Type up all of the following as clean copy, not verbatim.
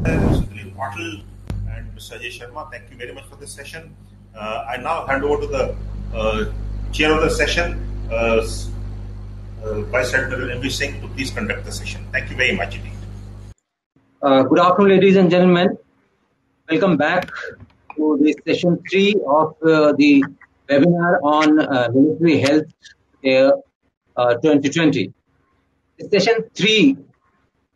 Mr. Dilip Patil and Mr. Ajay Sharma. Thank you very much for this session. I now hand over to the chair of the session, Vice Admiral M.V. Singh, to please conduct the session. Thank you very much indeed. Good afternoon, ladies and gentlemen. Welcome back to the session 3 of the webinar on military health care 2020. Session 3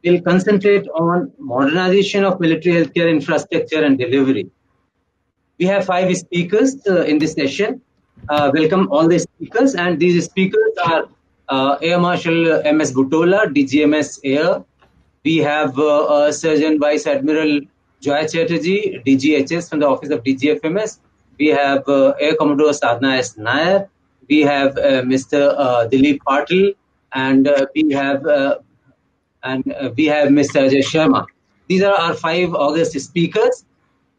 will concentrate on modernization of military healthcare infrastructure and delivery. We have 5 speakers in this session. Welcome all the speakers, and these speakers are Air Marshal M.S. Butola, DGMS Air. We have Surgeon Vice Admiral Joy Chatterjee, DGHS from the Office of DGFMS. We have Air Commodore Sadhna S. Nair. We have Mr. Dilip Patil, and we have Mr. Ajay Sharma. These are our 5 august speakers,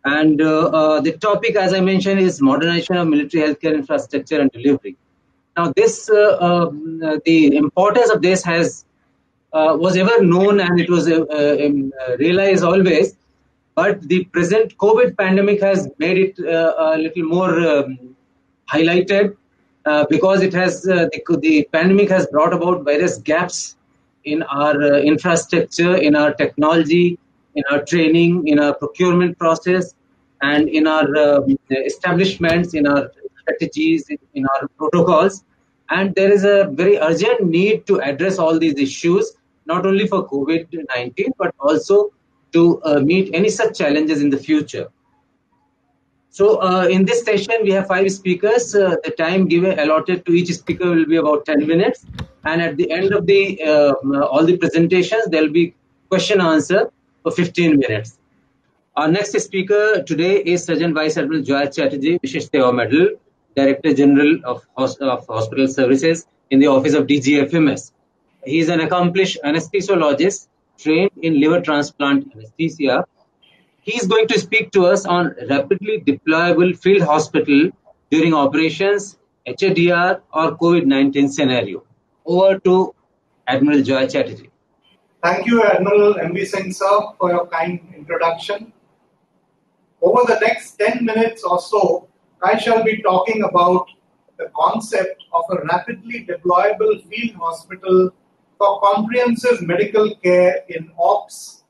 and the topic, as I mentioned, is modernization of military healthcare infrastructure and delivery. Now, this the importance of this was ever known, and it was realized always, but the present COVID pandemic has made it a little more highlighted because it has the pandemic has brought about various gaps in our infrastructure, in our technology, in our training, in our procurement process, and in our establishments, in our strategies, in our protocols. And there is a very urgent need to address all these issues, not only for COVID-19, but also to meet any such challenges in the future. So in this session, we have 5 speakers. The time allotted to each speaker will be about 10 minutes. And at the end of the all the presentations, there will be question answer for 15 minutes. Our next speaker today is Surgeon Vice Admiral Joy Chatterjee, Vishish Seva Medal, Director General of Hospital Services in the Office of DGFMS. He is an accomplished anesthesiologist trained in liver transplant anesthesia. He is going to speak to us on rapidly deployable field hospital during operations, HADR or COVID-19 scenario. Over to Admiral Joy Chatterjee. Thank you, Admiral M.V. Singh, sir, for your kind introduction. Over the next 10 minutes or so, I shall be talking about the concept of a rapidly deployable field hospital for comprehensive medical care in OPS,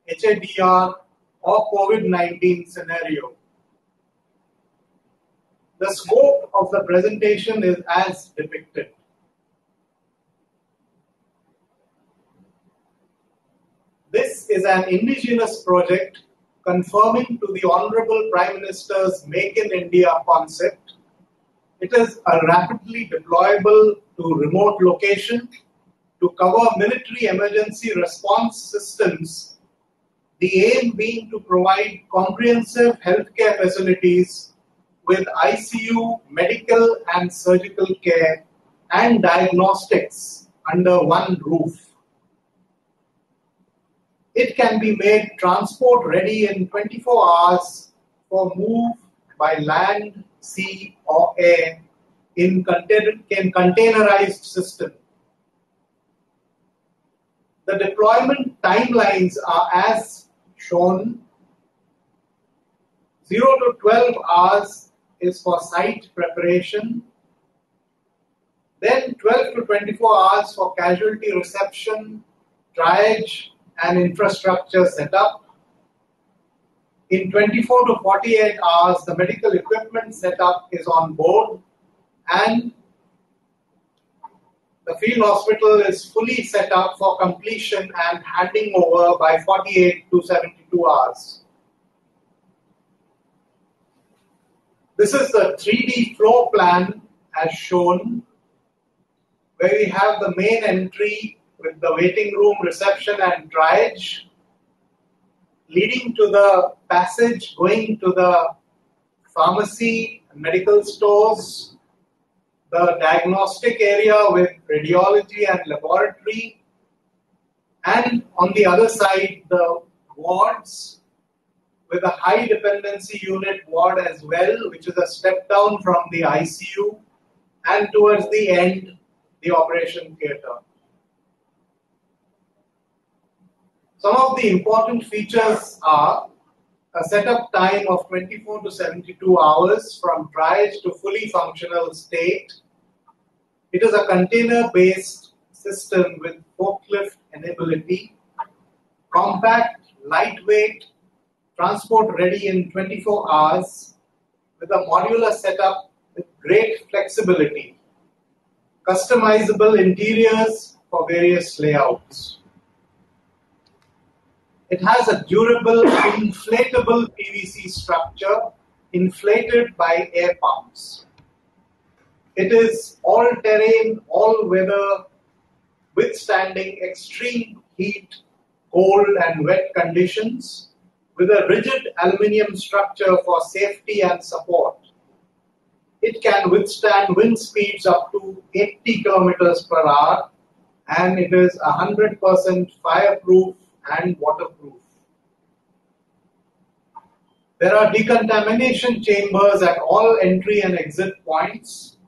HADR, or COVID-19 scenario. The scope of the presentation is as depicted. This is an indigenous project conforming to the Honorable Prime Minister's Make in India concept. It is a rapidly deployable to remote location to cover military emergency response systems, the aim being to provide comprehensive healthcare facilities with ICU, medical and surgical care and diagnostics under one roof. It can be made transport ready in 24 hours for move by land, sea or air in containerized system. The deployment timelines are as shown. 0 to 12 hours is for site preparation. Then 12 to 24 hours for casualty reception, triage and infrastructure setup. In 24 to 48 hours, the medical equipment setup is on board and the field hospital is fully set up for completion and handing over by 48 to 72 hours. This is the 3D floor plan as shown, where we have the main entry with the waiting room, reception and triage, leading to the passage going to the pharmacy, medical stores, the diagnostic area with radiology and laboratory, and on the other side the wards with a high dependency unit ward as well, which is a step down from the ICU, and towards the end the operation theatre. Some of the important features are a setup time of 24 to 72 hours from triage to fully functional state. It is a container-based system with forklift enability, compact, lightweight, transport ready in 24 hours with a modular setup with great flexibility, customizable interiors for various layouts. It has a durable, inflatable PVC structure inflated by air pumps. It is all-terrain, all-weather, withstanding extreme heat, cold and wet conditions with a rigid aluminium structure for safety and support. It can withstand wind speeds up to 80 kilometers per hour, and it is 100% fireproof and waterproof. There are decontamination chambers at all entry and exit points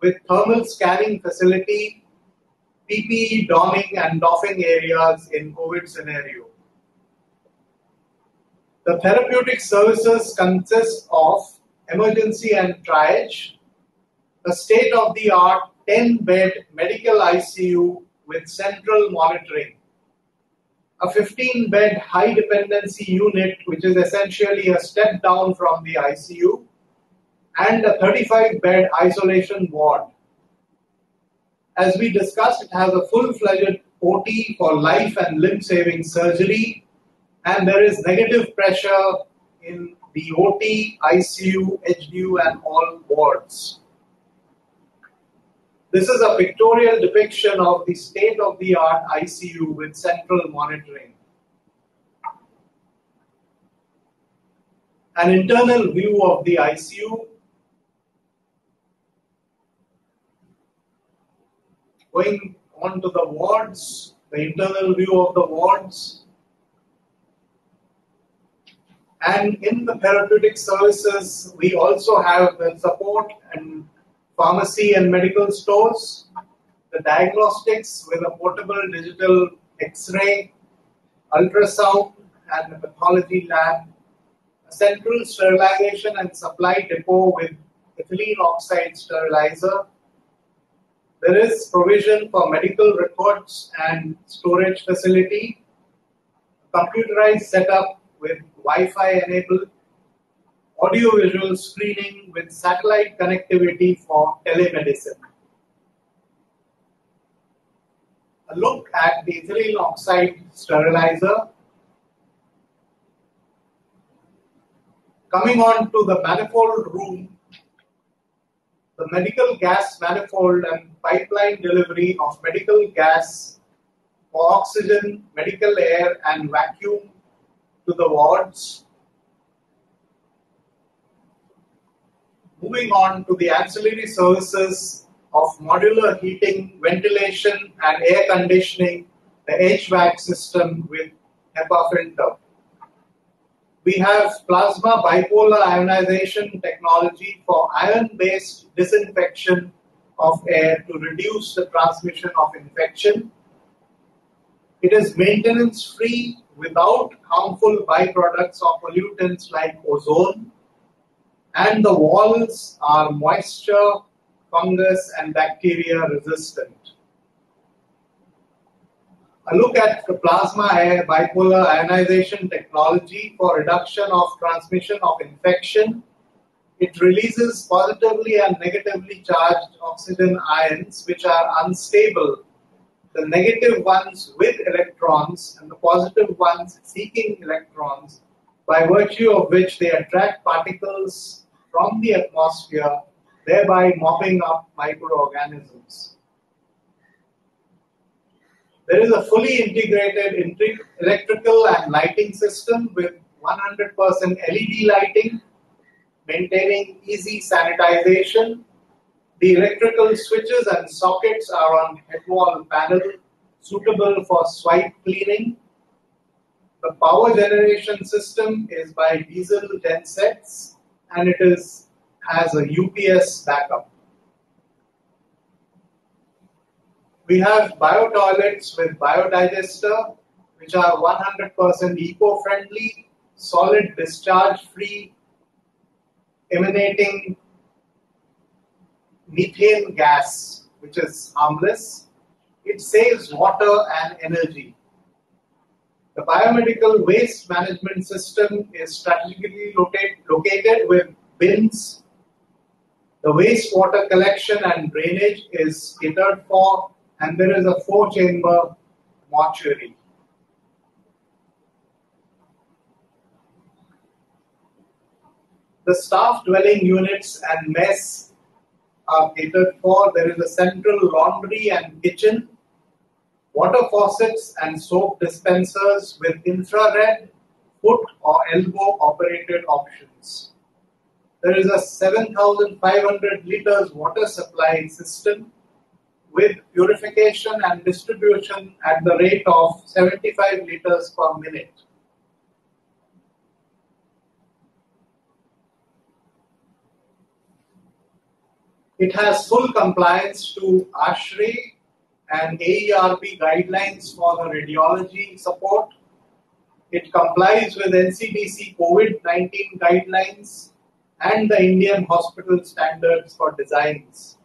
with thermal scanning facility, PPE donning and doffing areas in COVID scenario. The therapeutic services consist of emergency and triage, a state-of-the-art 10-bed medical ICU with central monitoring, a 15-bed high-dependency unit, which is essentially a step down from the ICU, and a 35-bed isolation ward. As we discussed, it has a full-fledged OT for life and limb-saving surgery, and there is negative pressure in the OT, ICU, HDU, and all wards. This is a pictorial depiction of the state-of-the-art ICU with central monitoring. An internal view of the ICU. Going on to the wards, the internal view of the wards. And in the therapeutic services, we also have the support and pharmacy and medical stores, the diagnostics with a portable digital X-ray, ultrasound and a pathology lab, a central sterilization and supply depot with ethylene oxide sterilizer. There is provision for medical records and storage facility, computerized setup with Wi-Fi enabled, audio-visual screening with satellite connectivity for telemedicine. A look at the ethylene oxide sterilizer. Coming on to the manifold room, the medical gas manifold and pipeline delivery of medical gas for oxygen, medical air and vacuum to the wards. Moving on to the ancillary services of modular heating, ventilation and air conditioning, the HVAC system with HEPA filter. We have plasma bipolar ionization technology for ion-based disinfection of air to reduce the transmission of infection. It is maintenance-free without harmful byproducts or pollutants like ozone. And the walls are moisture, fungus and bacteria resistant. A look at the plasma air bipolar ionization technology for reduction of transmission of infection. It releases positively and negatively charged oxygen ions which are unstable. The negative ones with electrons and the positive ones seeking electrons, by virtue of which they attract particles from the atmosphere, thereby mopping up microorganisms. There is a fully integrated electrical and lighting system with 100% LED lighting, maintaining easy sanitization. The electrical switches and sockets are on head wall panel, suitable for swipe cleaning. The power generation system is by diesel gensets and it has a UPS backup. We have bio toilets with biodigester, which are 100% eco-friendly, solid discharge-free, emanating methane gas, which is harmless. It saves water and energy. The biomedical waste management system is strategically located with bins. The wastewater collection and drainage is catered for, and there is a 4-chamber mortuary. The staff dwelling units and mess are catered for. There is a central laundry and kitchen, water faucets and soap dispensers with infrared, foot or elbow operated options. There is a 7,500 liters water supply system with purification and distribution at the rate of 75 liters per minute. It has full compliance to ASHRAE and AERB guidelines for the radiology support. It complies with NCDC COVID-19 guidelines and the Indian hospital standards for designs.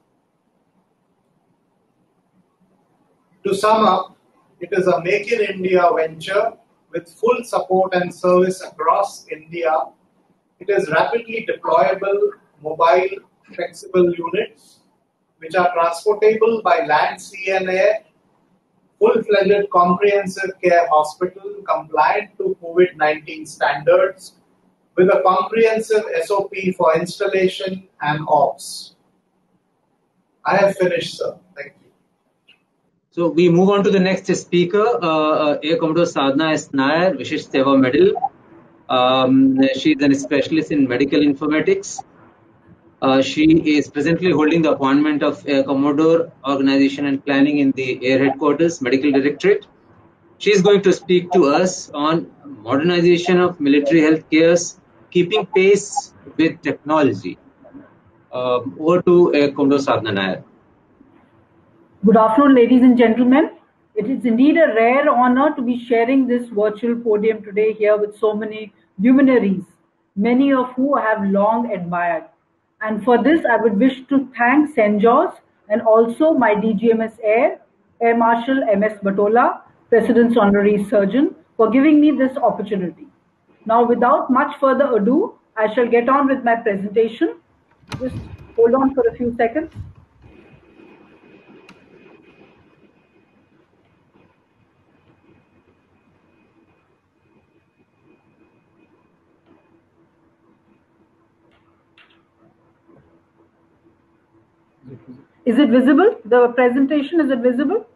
To sum up, it is a Make in India venture with full support and service across India. It is rapidly deployable, mobile, flexible units which are transportable by land, sea and air, full-fledged comprehensive care hospital compliant to COVID-19 standards with a comprehensive SOP for installation and ops. I have finished, sir. Thank you. So we move on to the next speaker, Air Commodore Sadhana S. Nair, Vishish Seva Medal. She is a specialist in medical informatics. She is presently holding the appointment of Air Commodore Organization and Planning in the Air Headquarters, Medical Directorate. She is going to speak to us on modernization of military healthcare, keeping pace with technology. Over to Air Commodore Sadhana Nair. Good afternoon, ladies and gentlemen. It is indeed a rare honor to be sharing this virtual podium today here with so many luminaries, many of whom I have long admired. And for this, I would wish to thank St. George and also my DGMS Air Marshal M.S. Batola, President's Honorary Surgeon, for giving me this opportunity. Now, without much further ado, I shall get on with my presentation. Just hold on for a few seconds. Is it visible? The presentation, is it visible?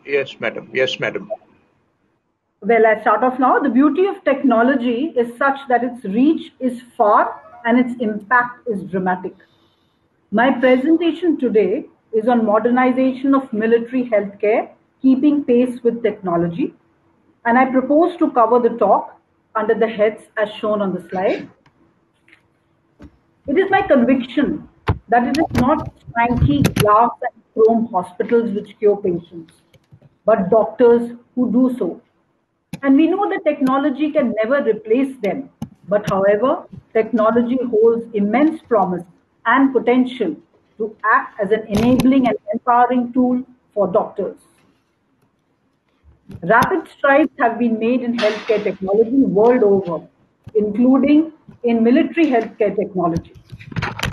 Yes, madam. Yes, madam. Well, I start off now. The beauty of technology is such that its reach is far and its impact is dramatic. My presentation today is on modernization of military healthcare, keeping pace with technology. And I propose to cover the talk under the heads as shown on the slide. It is my conviction that it is not swanky glass and chrome hospitals which cure patients, but doctors who do so. And we know that technology can never replace them. But however, technology holds immense promise and potential to act as an enabling and empowering tool for doctors. Rapid strides have been made in healthcare technology world over, including in military healthcare technology.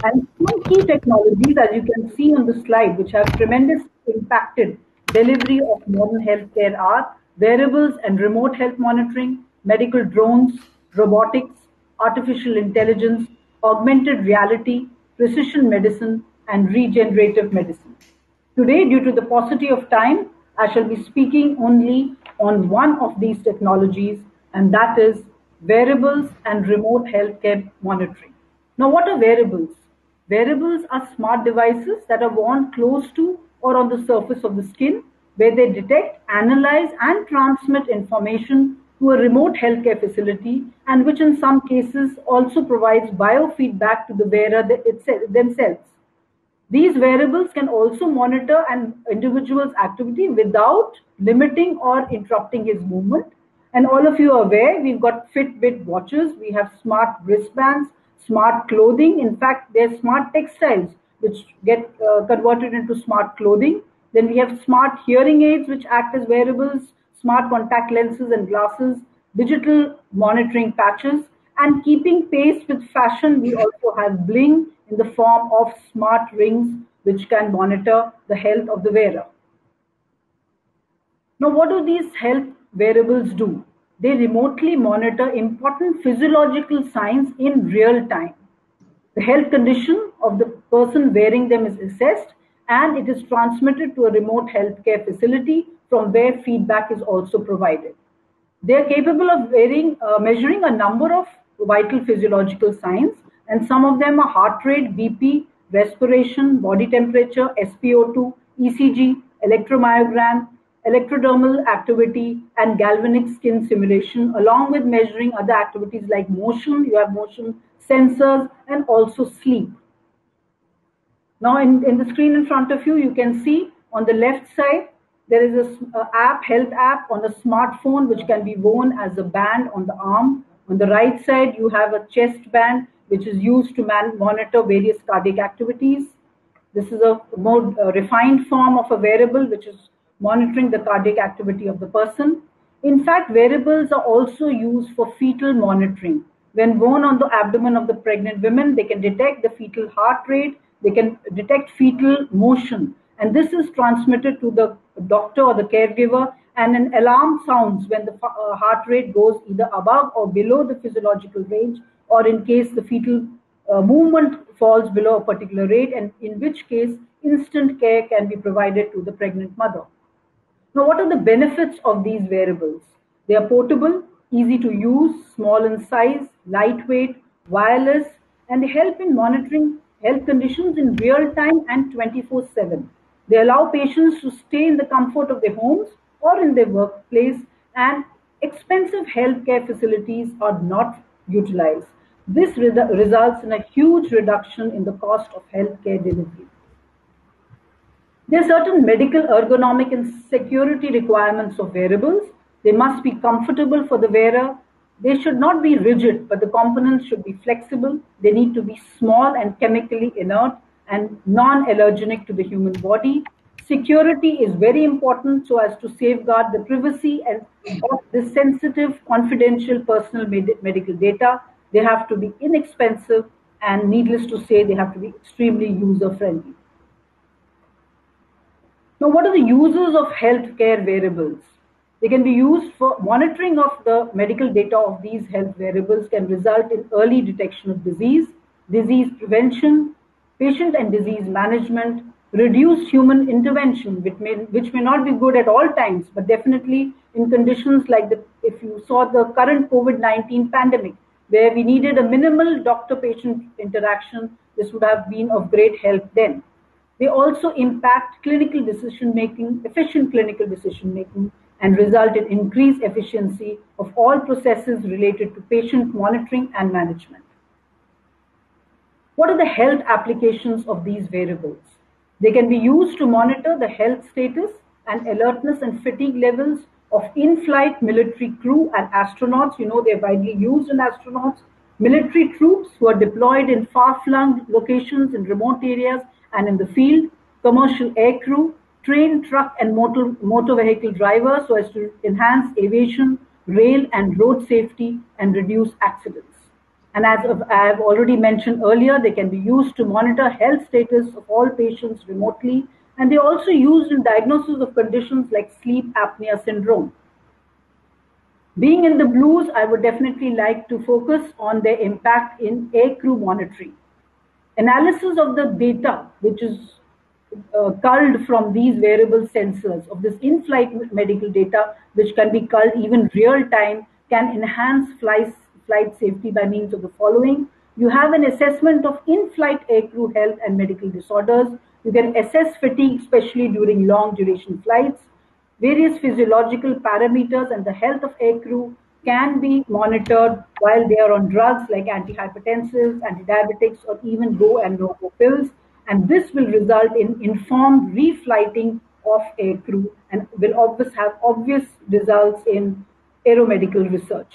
And some key technologies, as you can see on the slide, which have tremendously impacted delivery of modern healthcare are wearables and remote health monitoring, medical drones, robotics, artificial intelligence, augmented reality, precision medicine, and regenerative medicine. Today, due to the paucity of time, I shall be speaking only on one of these technologies, and that is wearables and remote healthcare monitoring. Now, what are wearables? Wearables are smart devices that are worn close to or on the surface of the skin, where they detect, analyze, and transmit information to a remote healthcare facility, and which in some cases also provides biofeedback to the wearer themselves. These wearables can also monitor an individual's activity without limiting or interrupting his movement, And all of you are aware, we've got Fitbit watches, we have smart wristbands, smart clothing. In fact, there's smart textiles which get converted into smart clothing. Then we have smart hearing aids which act as wearables, smart contact lenses and glasses, digital monitoring patches, and keeping pace with fashion, we also have bling in the form of smart rings which can monitor the health of the wearer. Now, what do these health wearables do? They remotely monitor important physiological signs in real time. The health condition of the person wearing them is assessed, and it is transmitted to a remote healthcare facility from where feedback is also provided. They are capable of measuring a number of vital physiological signs, and some of them are heart rate, BP, respiration, body temperature, SpO2, ECG, electromyogram, electrodermal activity, and galvanic skin simulation, along with measuring other activities like motion. You have motion sensors and also sleep. Now, in the screen in front of you, you can see on the left side, there is a health app on the smartphone, which can be worn as a band on the arm. On the right side, you have a chest band, which is used to monitor various cardiac activities. This is a more refined form of a wearable, which is monitoring the cardiac activity of the person. In fact, wearables are also used for fetal monitoring. When worn on the abdomen of the pregnant women, they can detect the fetal heart rate, they can detect fetal motion, and this is transmitted to the doctor or the caregiver, and an alarm sounds when the heart rate goes either above or below the physiological range, or in case the fetal movement falls below a particular rate, and in which case instant care can be provided to the pregnant mother. Now, what are the benefits of these wearables? They are portable, easy to use, small in size, lightweight, wireless, and they help in monitoring health conditions in real time and 24/7. They allow patients to stay in the comfort of their homes or in their workplace, and expensive healthcare facilities are not utilized. This results in a huge reduction in the cost of healthcare delivery. There are certain medical ergonomic and security requirements of wearables. They must be comfortable for the wearer. They should not be rigid, but the components should be flexible. They need to be small and chemically inert and non-allergenic to the human body. Security is very important so as to safeguard the privacy of this sensitive, confidential, personal medical data. They have to be inexpensive, and needless to say, they have to be extremely user-friendly. Now, what are the uses of healthcare wearables? They can be used for monitoring of the medical data of these health wearables can result in early detection of disease prevention, patient and disease management, reduced human intervention, which may not be good at all times, but definitely in conditions like if you saw the current COVID-19 pandemic, where we needed a minimal doctor-patient interaction, this would have been of great help then. They also impact clinical decision-making, efficient clinical decision-making, and result in increased efficiency of all processes related to patient monitoring and management. What are the health applications of these wearables? They can be used to monitor the health status and alertness and fatigue levels of in-flight military crew and astronauts. You know, they're widely used in astronauts. Military troops who are deployed in far-flung locations in remote areas and in the field, commercial air crew, train, truck, and motor vehicle drivers so as to enhance aviation, rail, and road safety and reduce accidents. And as I have already mentioned earlier, they can be used to monitor health status of all patients remotely, and they're also used in diagnosis of conditions like sleep apnea syndrome. Being in the blues, I would definitely like to focus on their impact in aircrew monitoring. Analysis of the data, which is culled from these wearable sensors of this in-flight medical data, which can be culled even real time, can enhance flight safety by means of the following. You have an assessment of in-flight aircrew health and medical disorders. You can assess fatigue, especially during long duration flights. Various physiological parameters and the health of aircrew can be monitored while they are on drugs like antihypertensives, antidiabetics, or even go and no-go pills. And this will result in informed reflighting of aircrew and will have obvious results in aeromedical research.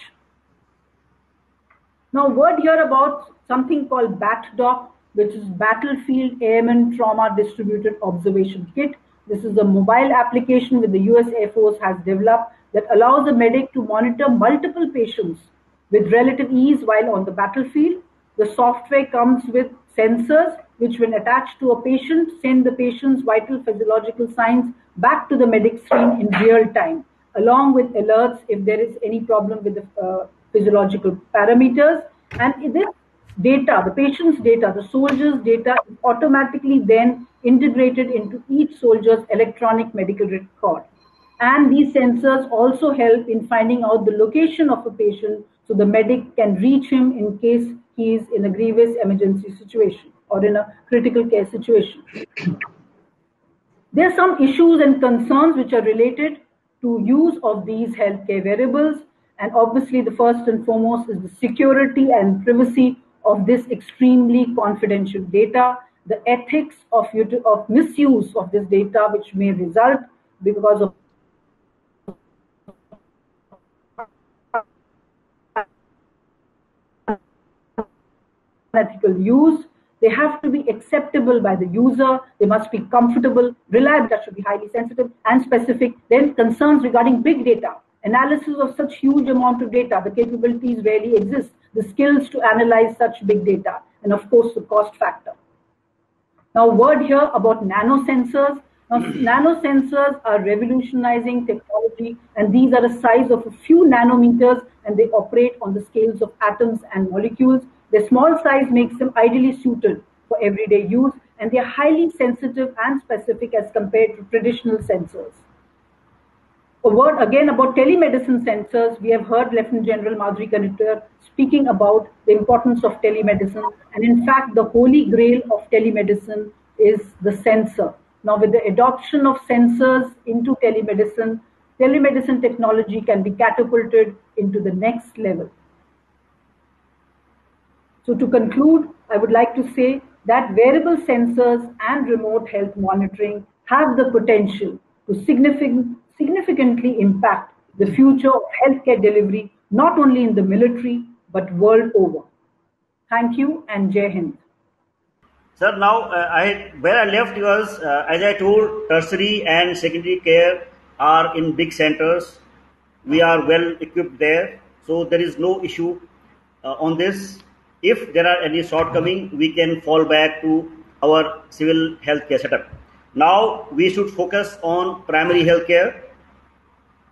Now, a word here about something called BATDOC, which is Battlefield Airman Trauma Distributed Observation Kit. This is a mobile application that the US Air Force has developed that allows a medic to monitor multiple patients with relative ease while on the battlefield. The software comes with sensors which, when attached to a patient, send the patient's vital physiological signs back to the medic screen in real time, along with alerts if there is any problem with the physiological parameters. And this data, the patient's data, the soldier's data, is automatically then integrated into each soldier's electronic medical record. And these sensors also help in finding out the location of a patient so the medic can reach him in case he is in a grievous emergency situation or in a critical care situation. There are some issues and concerns which are related to use of these healthcare wearables. And obviously, the first and foremost is the security and privacy of this extremely confidential data, the ethics of misuse of this data, which may result because of ethical use. They have to be acceptable by the user. They must be comfortable, reliable, that should be highly sensitive and specific. Then concerns regarding big data. Analysis of such huge amount of data, the capabilities rarely exist. The skills to analyze such big data, and of course the cost factor. Now, a word here about nanosensors. Now, nanosensors are revolutionizing technology, and these are the size of a few nanometers, and they operate on the scales of atoms and molecules. Their small size makes them ideally suited for everyday use, and they are highly sensitive and specific as compared to traditional sensors. A word again about telemedicine sensors. We have heard Lieutenant General Madhuri Kanitwar speaking about the importance of telemedicine, and in fact, the holy grail of telemedicine is the sensor. Now, with the adoption of sensors into telemedicine, telemedicine technology can be catapulted into the next level. So to conclude, I would like to say that wearable sensors and remote health monitoring have the potential to significantly impact the future of healthcare delivery, not only in the military, but world over. Thank you and Jai Hind. Sir, now where I left was, as I told, tertiary and secondary care are in big centers. We are well equipped there, so there is no issue on this. If there are any shortcoming, we can fall back to our civil healthcare setup. Now we should focus on primary healthcare,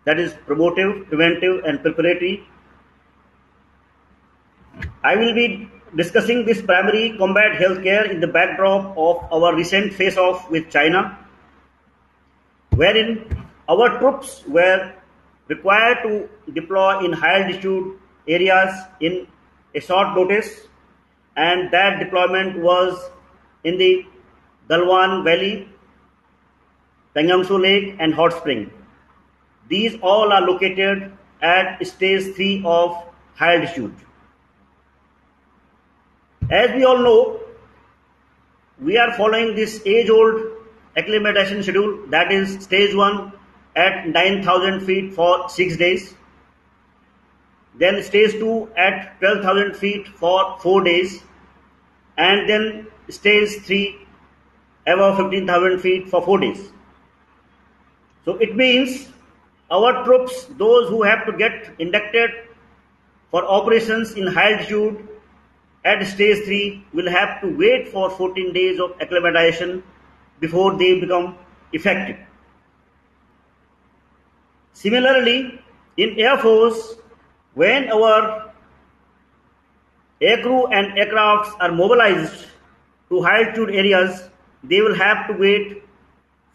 that is promotive, preventive, and preparatory. I will be discussing this primary combat healthcare in the backdrop of our recent face-off with China, wherein our troops were required to deploy in high altitude areas in a short notice, and that deployment was in the Galwan Valley, Tangangsu Lake, and Hot Spring. These all are located at stage 3 of high altitude. As we all know, we are following this age-old acclimatization schedule, that is stage 1 at 9,000 feet for 6 days. Then stage 2 at 12,000 feet for 4 days, and then stage 3 above 15,000 feet for 4 days. So it means our troops, those who have to get inducted for operations in high altitude at stage 3, will have to wait for 14 days of acclimatization before they become effective. Similarly, in Air Force, when our aircrew and aircrafts are mobilized to high altitude areas, they will have to wait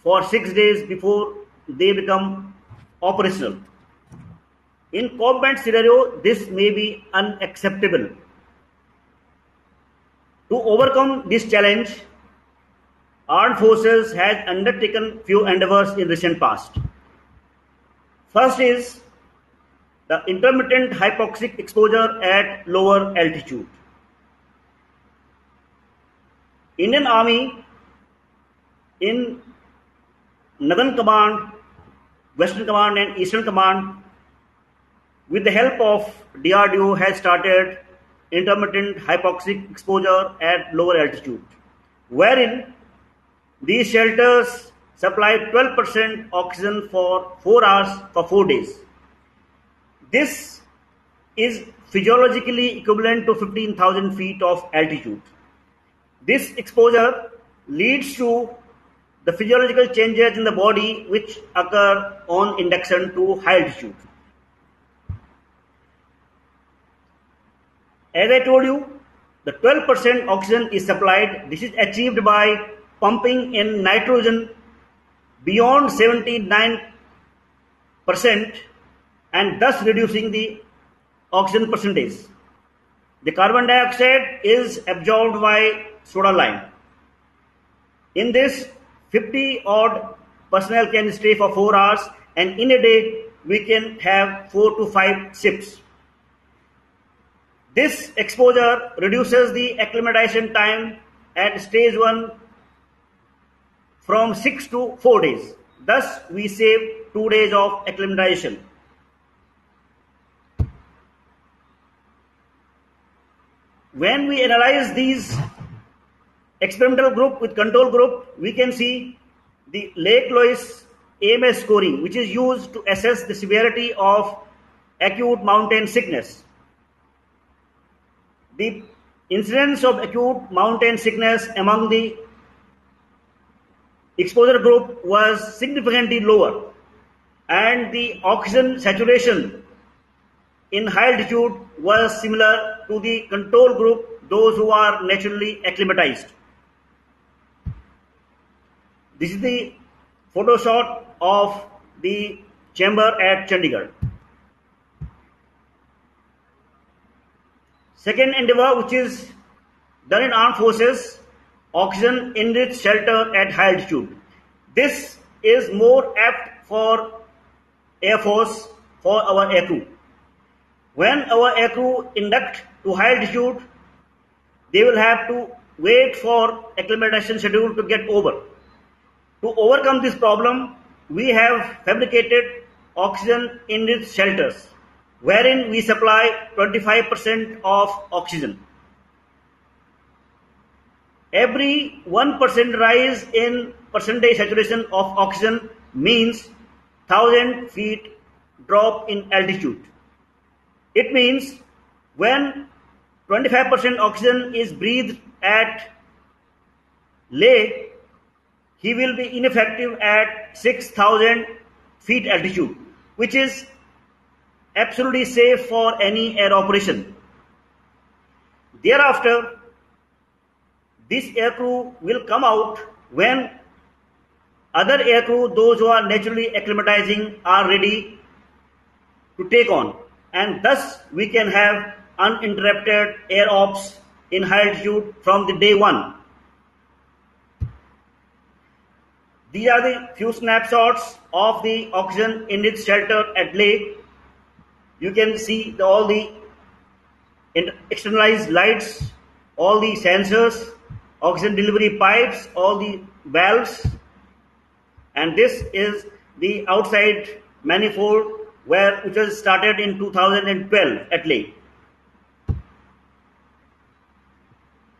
for 6 days before they become operational. In combat scenario, this may be unacceptable. To overcome this challenge, Armed Forces has undertaken few endeavors in recent past. First is the intermittent hypoxic exposure at lower altitude. Indian Army in Northern Command, Western Command, and Eastern Command with the help of DRDO, has started intermittent hypoxic exposure at lower altitude, wherein these shelters supply 12% oxygen for 4 hours for 4 days. This is physiologically equivalent to 15,000 feet of altitude. This exposure leads to the physiological changes in the body which occur on induction to high altitude. As I told you, the 12% oxygen is supplied. This is achieved by pumping in nitrogen beyond 79% and thus reducing the oxygen percentage. The carbon dioxide is absorbed by soda lime. In this, 50 odd personnel can stay for 4 hours, and in a day we can have 4 to 5 sips. This exposure reduces the acclimatization time at stage 1 from 6 to 4 days. Thus, we save 2 days of acclimatization. When we analyze these experimental group with control group, we can see the Lake Louise AMS scoring, which is used to assess the severity of acute mountain sickness. The incidence of acute mountain sickness among the exposure group was significantly lower, and the oxygen saturation in high altitude was similar to the control group, those who are naturally acclimatized. This is the photo shot of the chamber at Chandigarh. Second endeavor, which is done in armed forces, oxygen enriched shelter at high altitude. This is more apt for Air Force, for our aircrew. When our aircrew induct to high altitude, they will have to wait for acclimatization schedule to get over. To overcome this problem, we have fabricated oxygen enriched shelters, wherein we supply 25% of oxygen. Every 1% rise in percentage saturation of oxygen means 1,000 feet drop in altitude. It means when 25% oxygen is breathed at Leh, he will be ineffective at 6,000 feet altitude, which is absolutely safe for any air operation. Thereafter, this aircrew will come out when other aircrew, those who are naturally acclimatizing, are ready to take on, and thus we can have uninterrupted air ops in high altitude from the day one. These are the few snapshots of the oxygen enriched shelter at Leh. You can see all the externalized lights, all the sensors, oxygen delivery pipes, all the valves, and this is the outside manifold which was started in 2012 at Leh.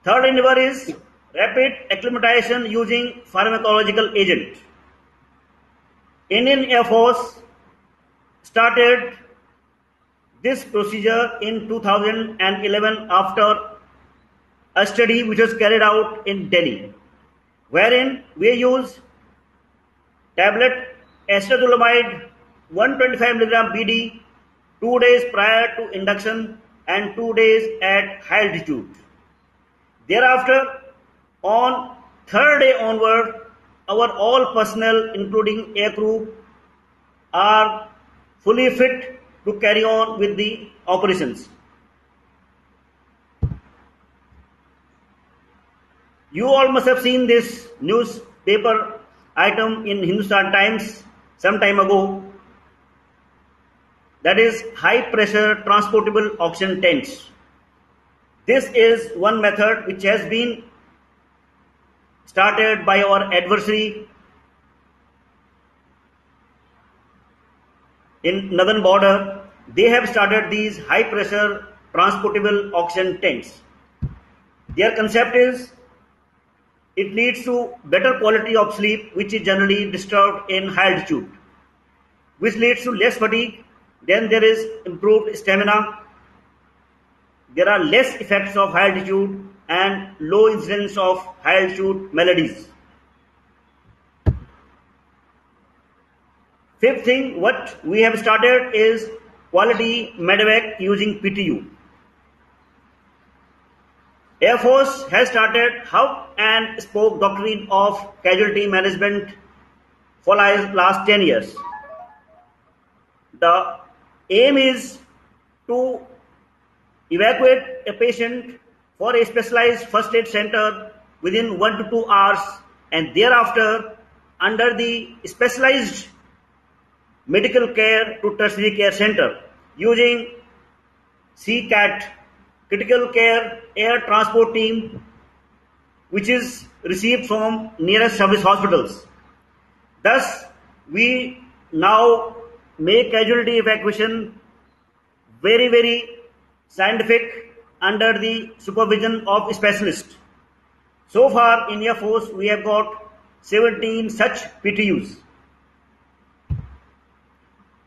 Third endeavor is rapid acclimatization using pharmacological agent. Indian Air Force started this procedure in 2011 after a study which was carried out in Delhi, wherein we use tablet acetazolamide 125 mg BD 2 days prior to induction and 2 days at high altitude. Thereafter, on third day onward, our all personnel, including aircrew, are fully fit to carry on with the operations. You all must have seen this newspaper item in Hindustan Times some time ago. That is high pressure transportable oxygen tanks. This is one method which has been started by our adversary in northern border, they have started these high pressure transportable oxygen tanks. Their concept is it leads to better quality of sleep, which is generally disturbed in high altitude, which leads to less fatigue. Then there is improved stamina. There are less effects of high altitude and low incidence of high altitude maladies. Fifth thing, what we have started is quality medevac using PTU. Air Force has started hub and spoke doctrine of casualty management for last 10 years. The aim is to evacuate a patient for a specialized first aid center within 1 to 2 hours, and thereafter under the specialized medical care to tertiary care center using CCAT, critical care air transport team, which is received from nearest service hospitals. Thus, we now make casualty evacuation very, very scientific under the supervision of specialists. So far in Air Force, we have got 17 such PTUs.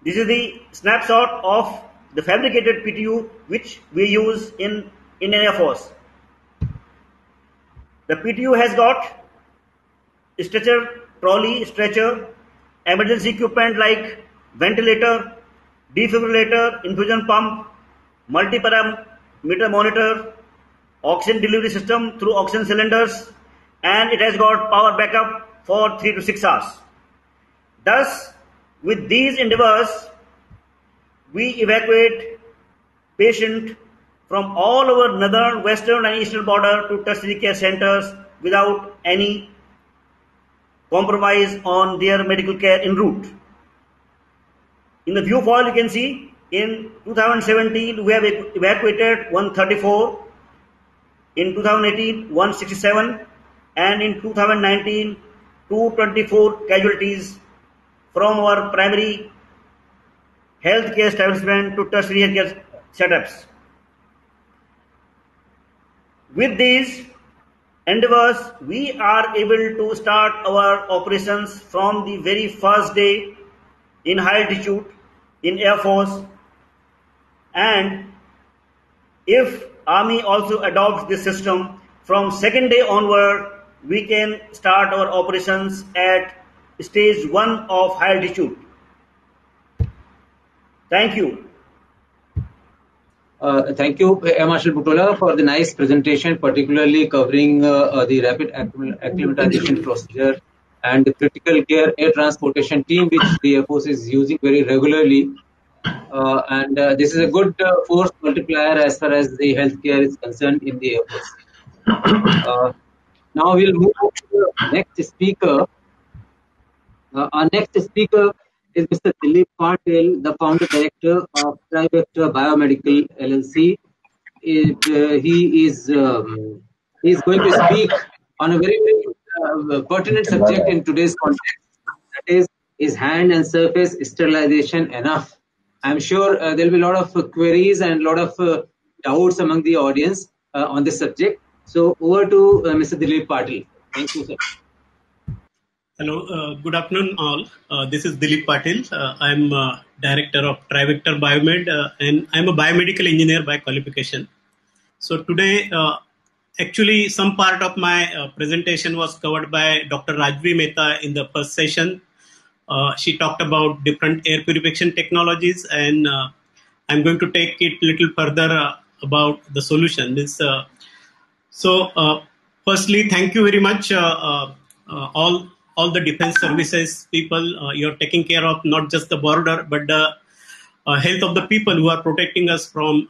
This is the snapshot of the fabricated PTU which we use in Indian Air Force. The PTU has got stretcher, trolley, stretcher, emergency equipment like ventilator, defibrillator, infusion pump, multi-parameter monitor, oxygen delivery system through oxygen cylinders, and it has got power backup for 3 to 6 hours. Thus, with these endeavors, we evacuate patient from all over northern, western and eastern border to tertiary care centers without any compromise on their medical care en route. In the view file you can see in 2017 we have evacuated 134, in 2018 167, and in 2019 224 casualties from our primary healthcare establishment to tertiary healthcare setups. With these endeavors, we are able to start our operations from the very first day in high altitude in Air Force, and if Army also adopts this system, from second day onward we can start our operations at stage 1 of high altitude. Thank you. Thank you, Air Marshal Butola, for the nice presentation, particularly covering the rapid acclimatization procedure and the critical care air transportation team, which the Air Force is using very regularly. This is a good force multiplier as far as the healthcare is concerned in the Air Force. Now we'll move to the next speaker. Our next speaker is Mr. Dilip Patil, the founder director of Trivector Biomedical LLC. He is going to speak on a very, very pertinent subject in today's context. That is hand and surface sterilization enough? I'm sure there will be a lot of queries and a lot of doubts among the audience on this subject. So over to Mr. Dilip Patil. Thank you, sir. Hello, good afternoon all. This is Dilip Patil. I'm director of Trivector Biomed and I'm a biomedical engineer by qualification. So today, actually some part of my presentation was covered by Dr. Rajvi Mehta in the first session. She talked about different air purification technologies, and I'm going to take it a little further about the solution. Firstly, thank you very much all the defense services people. You're taking care of not just the border, but the health of the people who are protecting us from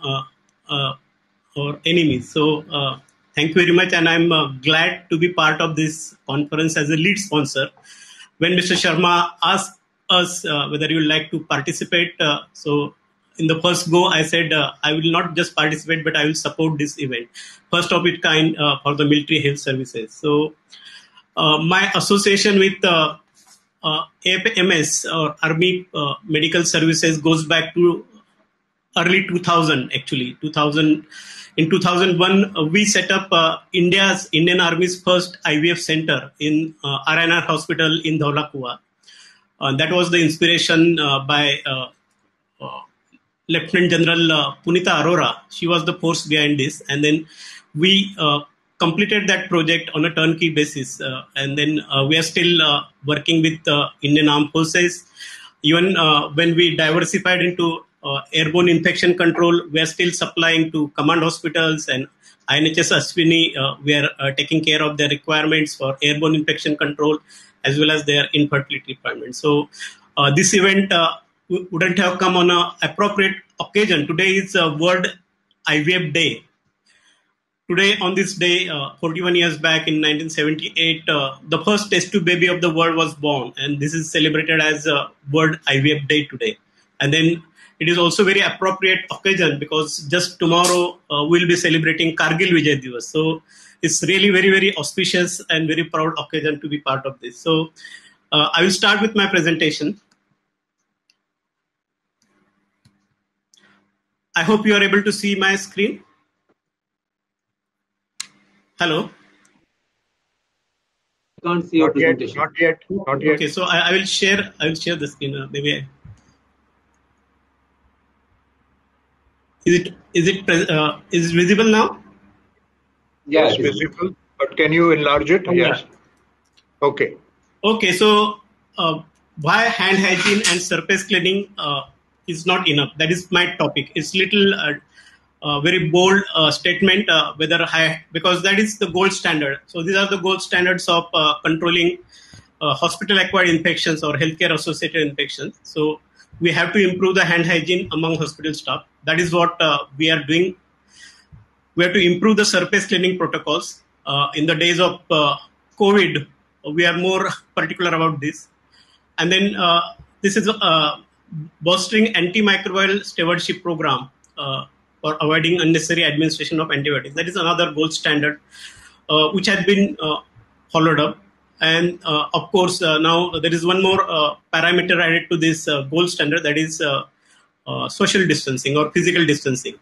our enemies. So thank you very much, and I'm glad to be part of this conference as a lead sponsor. When Mr. Sharma asked us whether you would like to participate, so in the first go, I said I will not just participate, but I will support this event, first of its kind for the military health services. So my association with AFMS or Army Medical Services goes back to early 2000 actually. In 2001, we set up Indian Army's first IVF center in RNR Hospital in Dhaula Kua. That was the inspiration by Lieutenant General Punita Arora. She was the force behind this. And then we completed that project on a turnkey basis. And then we are still working with Indian Armed Forces. Even when we diversified into airborne infection control, we are still supplying to command hospitals and INHS Ashwini. We are taking care of their requirements for airborne infection control as well as their infertility requirements. So this event wouldn't have come on an appropriate occasion. Today is World IVF Day. Today, on this day, 41 years back in 1978, the first test tube baby of the world was born, and this is celebrated as World IVF Day today. And then it is also very appropriate occasion because just tomorrow we'll be celebrating Kargil Vijay Divas. So it's really very, very auspicious and very proud occasion to be part of this. So I will start with my presentation. I hope you are able to see my screen. Hello. Can't see your presentation. Not yet. Okay, so I will share the screen. Maybe is it visible now? Yes, visible. But can you enlarge it? Yes. Okay. Okay. So why hand hygiene and surface cleaning is not enough? That is my topic. It's little very bold statement. Because that is the gold standard. So these are the gold standards of controlling hospital-acquired infections or healthcare-associated infections. So we have to improve the hand hygiene among hospital staff. That is what we are doing. We have to improve the surface cleaning protocols. In the days of COVID, we are more particular about this. And then this is bolstering antimicrobial stewardship program for avoiding unnecessary administration of antibiotics. That is another gold standard which has been followed up. And of course, now there is one more parameter added to this gold standard, that is social distancing or physical distancing.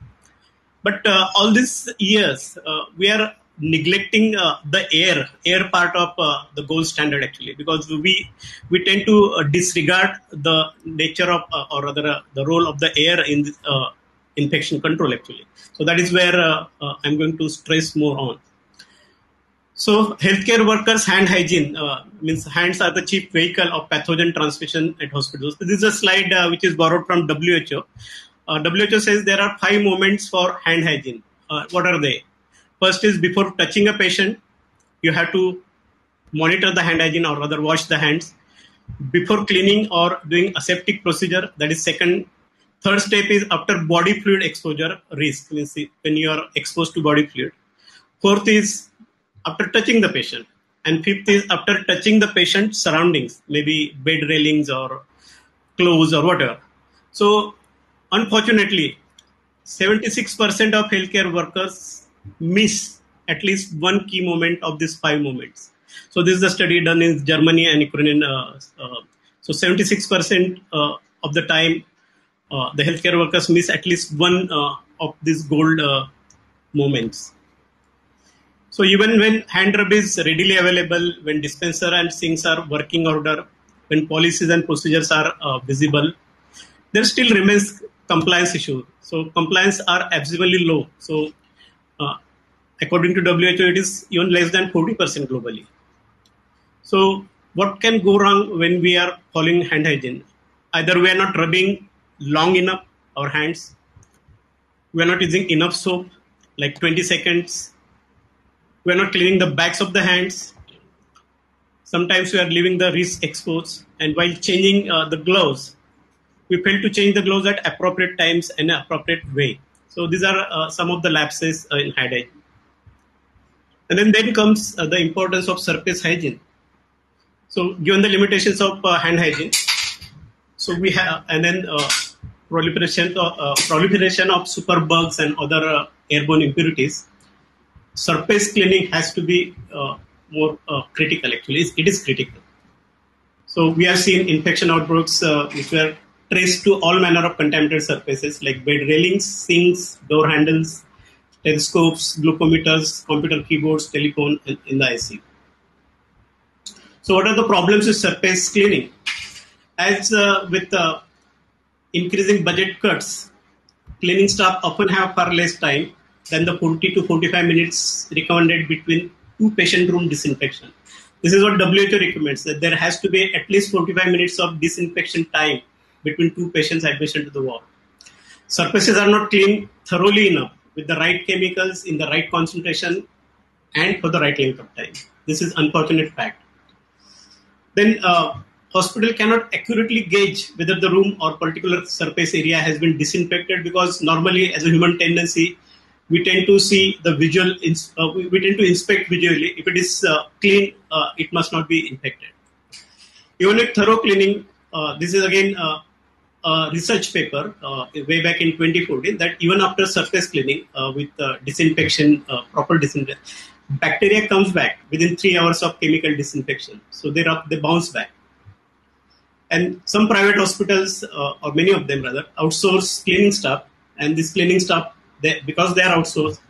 But all these years, we are neglecting the air part of the gold standard actually, because we tend to disregard the nature of or rather the role of the air in this, infection control actually. So that is where I'm going to stress more on. So healthcare workers' hand hygiene means hands are the chief vehicle of pathogen transmission at hospitals. This is a slide which is borrowed from WHO. WHO says there are 5 moments for hand hygiene. What are they? First is before touching a patient, you have to monitor the hand hygiene or rather wash the hands. Before cleaning or doing aseptic procedure, that is second. Third step is after body fluid exposure risk, means when you are exposed to body fluid. Fourth is after touching the patient. And fifth is after touching the patient's surroundings, maybe bed railings or clothes or whatever. So unfortunately, 76% of healthcare workers miss at least one key moment of these 5 moments. So this is a study done in Germany and Ukraine. So 76% of the time, the healthcare workers miss at least one of these gold moments. So even when hand rub is readily available, when dispenser and sinks are working order, when policies and procedures are visible, there still remains compliance issue. So compliance are absolutely low. So according to WHO, it is even less than 40% globally. So what can go wrong when we are following hand hygiene? Either we are not rubbing long enough our hands, we are not using enough soap, like 20 seconds, we are not cleaning the backs of the hands, sometimes we are leaving the wrist exposed, and while changing the gloves, we fail to change the gloves at appropriate times in an appropriate way. So these are some of the lapses in hand hygiene. And then comes the importance of surface hygiene. So given the limitations of hand hygiene, so we have, and then proliferation of superbugs and other airborne impurities, surface cleaning has to be more critical actually. It is critical. So we have seen infection outbreaks which were traced to all manner of contaminated surfaces like bed railings, sinks, door handles, stethoscopes, glucometers, computer keyboards, telephone in the ICU. So what are the problems with surface cleaning? As with increasing budget cuts, cleaning staff often have far less time than the 40 to 45 minutes recommended between two patient room disinfection. This is what WHO recommends, that there has to be at least 45 minutes of disinfection time between two patients admission to the ward. Surfaces are not cleaned thoroughly enough with the right chemicals in the right concentration and for the right length of time. This is unfortunate fact. Then hospital cannot accurately gauge whether the room or particular surface area has been disinfected, because normally as a human tendency, we tend to see the visual, we tend to inspect visually. If it is clean, it must not be infected. Even with thorough cleaning, this is again a research paper way back in 2014, that even after surface cleaning with disinfection, proper disinfection, bacteria comes back within 3 hours of chemical disinfection. So they bounce back. And some private hospitals, or many of them rather, outsource cleaning staff. And this cleaning staff, because they are outsourced,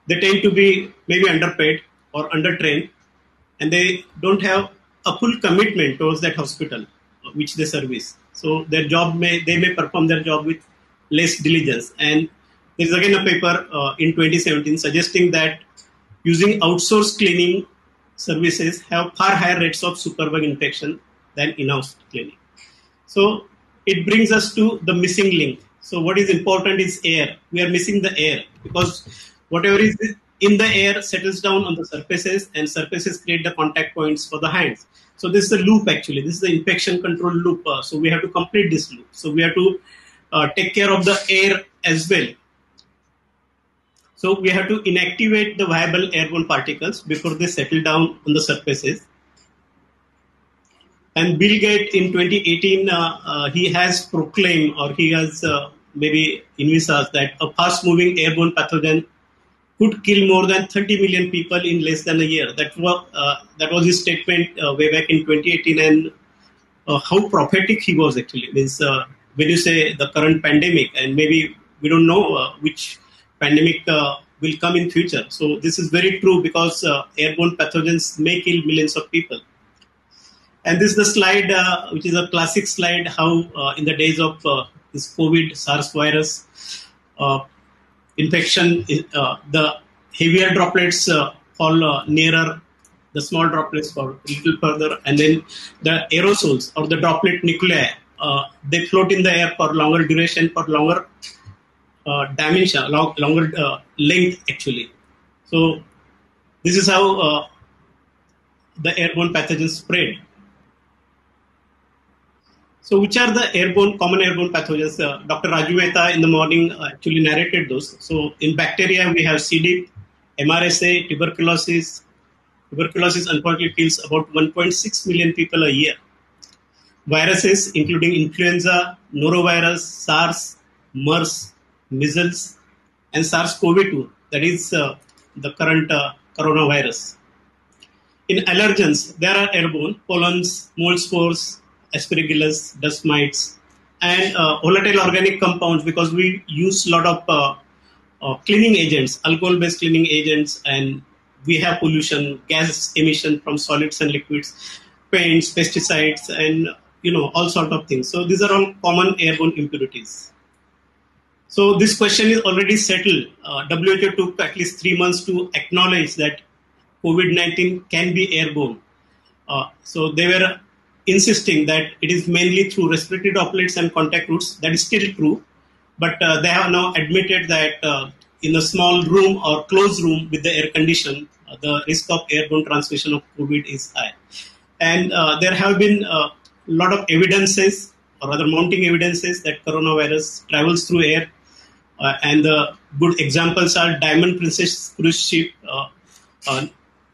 they tend to be maybe underpaid or undertrained, and they don't have a full commitment towards that hospital which they service. So their job they may perform their job with less diligence. And there is again a paper in 2017 suggesting that using outsourced cleaning services have far higher rates of superbug infection than in-house cleaning. So it brings us to the missing link. So what is important is air. We are missing the air, because whatever is in the air settles down on the surfaces, and surfaces create the contact points for the hands. So this is the loop actually. This is the infection control loop. So we have to complete this loop. So we have to take care of the air as well. So we have to inactivate the viable airborne particles before they settle down on the surfaces. And Bill Gates in 2018, he has proclaimed, or he has maybe envisaged, that a fast-moving airborne pathogen could kill more than 30 million people in less than a year. That was his statement way back in 2018, and how prophetic he was actually. Means when you say the current pandemic, and maybe we don't know which pandemic will come in future. So this is very true, because airborne pathogens may kill millions of people. And this is the slide, which is a classic slide, how in the days of this COVID, SARS virus infection, the heavier droplets fall nearer, the small droplets fall a little further, and then the aerosols or the droplet nuclei, they float in the air for longer duration, for longer dimension, longer length actually. So this is how the airborne pathogens spread. So which are the common airborne pathogens? Dr. Raju Mehta in the morning actually narrated those. So in bacteria, we have C. diff, MRSA, tuberculosis. Tuberculosis unfortunately kills about 1.6 million people a year. Viruses including influenza, norovirus, SARS, MERS, measles, and SARS-CoV-2, that is the current coronavirus. In allergens, there are airborne, pollens, mold spores, aspergillus, dust mites, and volatile organic compounds, because we use a lot of cleaning agents, alcohol-based cleaning agents, and we have pollution, gas emission from solids and liquids, paints, pesticides, and all sort of things. So these are all common airborne impurities. So this question is already settled. WHO took at least 3 months to acknowledge that COVID-19 can be airborne. So they were insisting that it is mainly through respiratory droplets and contact routes. That is still true, but they have now admitted that in a small room or closed room with the air condition, the risk of airborne transmission of COVID is high. And there have been a lot of evidences, or rather mounting evidences, that coronavirus travels through air. And the good examples are Diamond Princess cruise ship.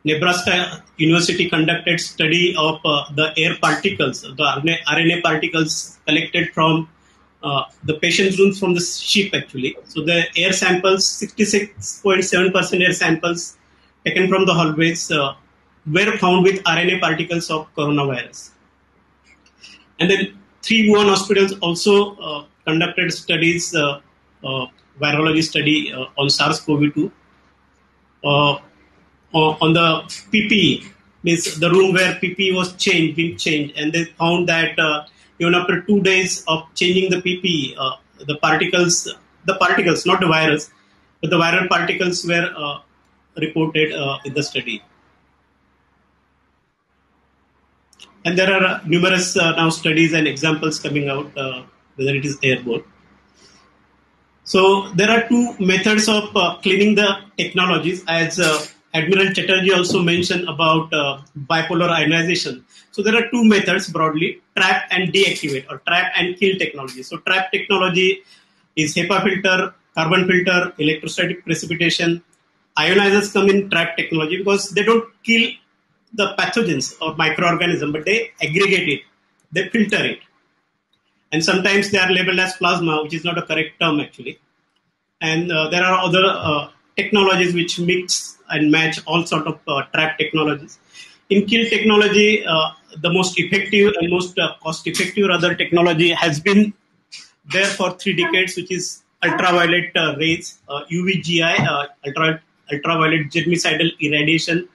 Nebraska University conducted study of the air particles, the RNA particles collected from the patient rooms from the ship actually. So the air samples, 66.7% air samples taken from the hallways were found with RNA particles of coronavirus. And then three Wuhan hospitals also conducted studies, virology study on SARS-CoV-2 on the PPE, means the room where PPE was being changed, and they found that even after 2 days of changing the PPE, the particles, not the virus, but the viral particles were reported in the study. And there are numerous now studies and examples coming out, whether it is airborne. So there are two methods of cleaning the technologies, as Admiral Chatterjee also mentioned about bipolar ionization. So there are two methods broadly: trap and deactivate, or trap and kill technology. So trap technology is HEPA filter, carbon filter, electrostatic precipitation. Ionizers come in trap technology because they don't kill the pathogens or microorganism, but they aggregate it, they filter it. And sometimes they are labeled as plasma, which is not a correct term actually. And there are other technologies which mix and match all sort of trap technologies. In kill technology, the most effective and most cost-effective rather technology has been there for 3 decades, which is ultraviolet rays, UVGI, ultraviolet germicidal irradiation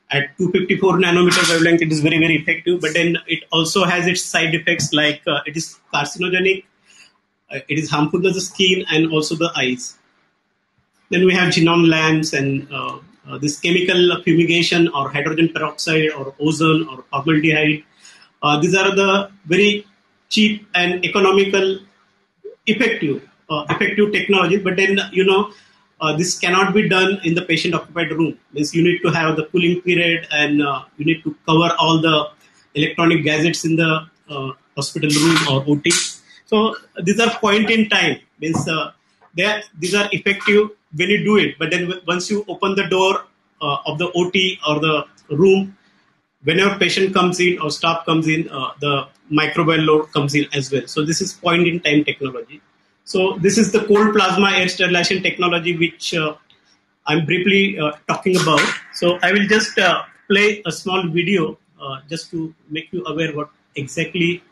at 254 nanometer wavelength. It is very, very effective, but then it also has its side effects, like it is carcinogenic, it is harmful to the skin and also the eyes. Then we have xenon lamps and this chemical fumigation, or hydrogen peroxide, or ozone, or formaldehyde. These are the very cheap and economical, effective technology. But then, this cannot be done in the patient occupied room. Means you need to have the cooling period, and you need to cover all the electronic gadgets in the hospital room or OT. So these are point in time. Means these are effective when you do it. But then once you open the door of the OT or the room, whenever patient comes in or staff comes in, the microbial load comes in as well. So this is point in time technology. So this is the cold plasma air sterilization technology, which I'm briefly talking about. So I will just play a small video just to make you aware what exactly.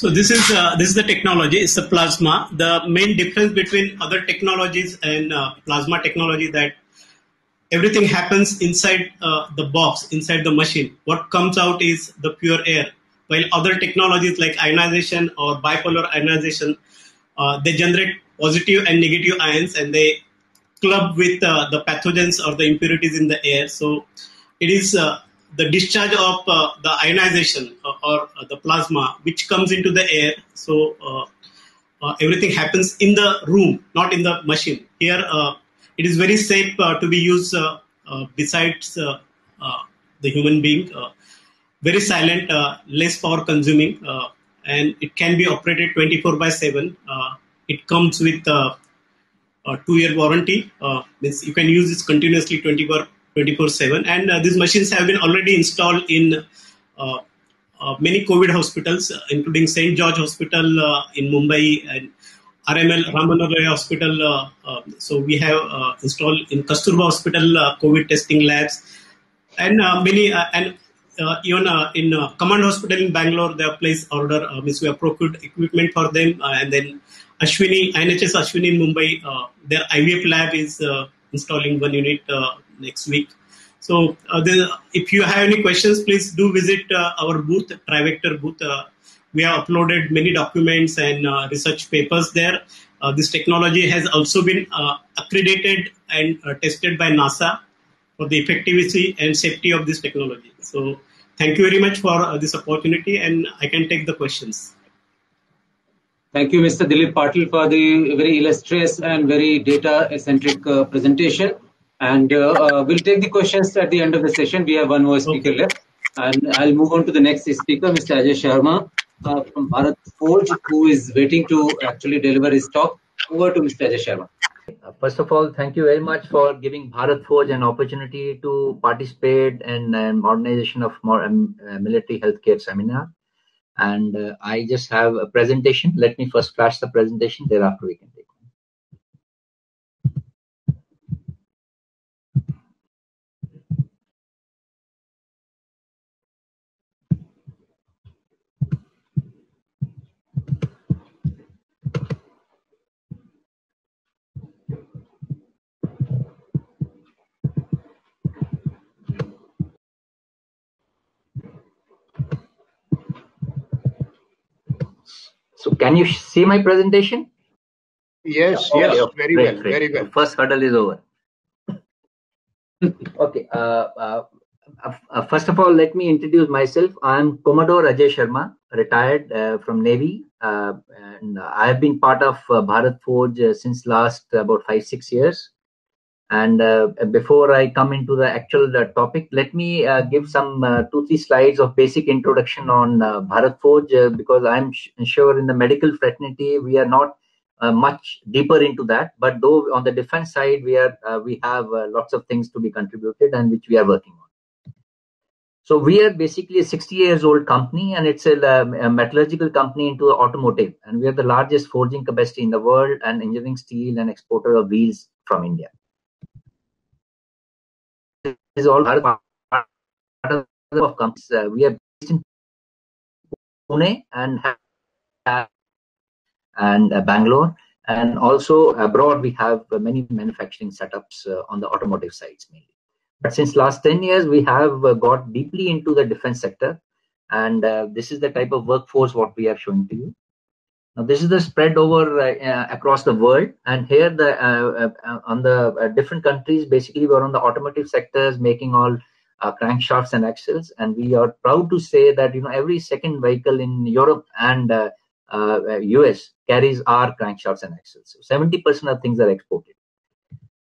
So this is the technology. It's a plasma. The main difference between other technologies and plasma technology that everything happens inside the box, inside the machine. What comes out is the pure air. While other technologies like ionization or bipolar ionization, they generate positive and negative ions, and they club with the pathogens or the impurities in the air. So it is the discharge of the ionization or the plasma which comes into the air. So everything happens in the room, not in the machine. Here it is very safe to be used besides the human being. Very silent, less power consuming, and it can be operated 24/7. It comes with a 2-year warranty. Means you can use this continuously 24/7. And these machines have been already installed in many COVID hospitals, including St. George Hospital in Mumbai and RML Ramanoria Hospital. So we have installed in Kasturba Hospital COVID testing labs, and many even in Command Hospital in Bangalore, they have placed order. Means we have procured equipment for them, and then Ashwini, NHS Ashwini in Mumbai, their IVF lab is installing 1 unit next week. So if you have any questions, please do visit our booth, Trivector booth. We have uploaded many documents and research papers there. This technology has also been accredited and tested by NASA for the effectiveness and safety of this technology. So thank you very much for this opportunity, and I can take the questions. Thank you, Mr. Dilip Patil, for the very illustrious and very data-centric presentation. And we'll take the questions at the end of the session. We have one more speaker left. And I'll move on to the next speaker, Mr. Ajay Sharma from Bharat Forge, who is waiting to actually deliver his talk. Over to Mr. Ajay Sharma. First of all, thank you very much for giving Bharat Forge an opportunity to participate in modernization of military healthcare seminar. And I just have a presentation. Let me first flash the presentation, thereafter we can take it. So can you see my presentation? Yes, okay, yes, okay. Very Great, well, great. very well. The first hurdle is over. Okay. First of all, let me introduce myself. I'm Commodore Ajay Sharma, retired from Navy. And I have been part of Bharat Forge since last about 5-6 years. And before I come into the actual topic, let me give some 2-3 slides of basic introduction on Bharat Forge, because I'm sure in the medical fraternity we are not much deeper into that. But though on the defense side we have lots of things to be contributed and which we are working on. So we are basically a 60 years old company, and it's a metallurgical company into the automotive, and we are the largest forging capacity in the world and engineering steel and exporter of wheels from India. Is all part of companies. We are based in Pune and Bangalore, and also abroad we have many manufacturing setups on the automotive sides mainly. But since last 10 years, we have got deeply into the defense sector, and this is the type of workforce what we are showing to you. Now, this is the spread over across the world, and here on the different countries, basically we're on the automotive sectors, making all crankshafts and axles, and we are proud to say that every second vehicle in Europe and US carries our crankshafts and axles. So 70% of things are exported.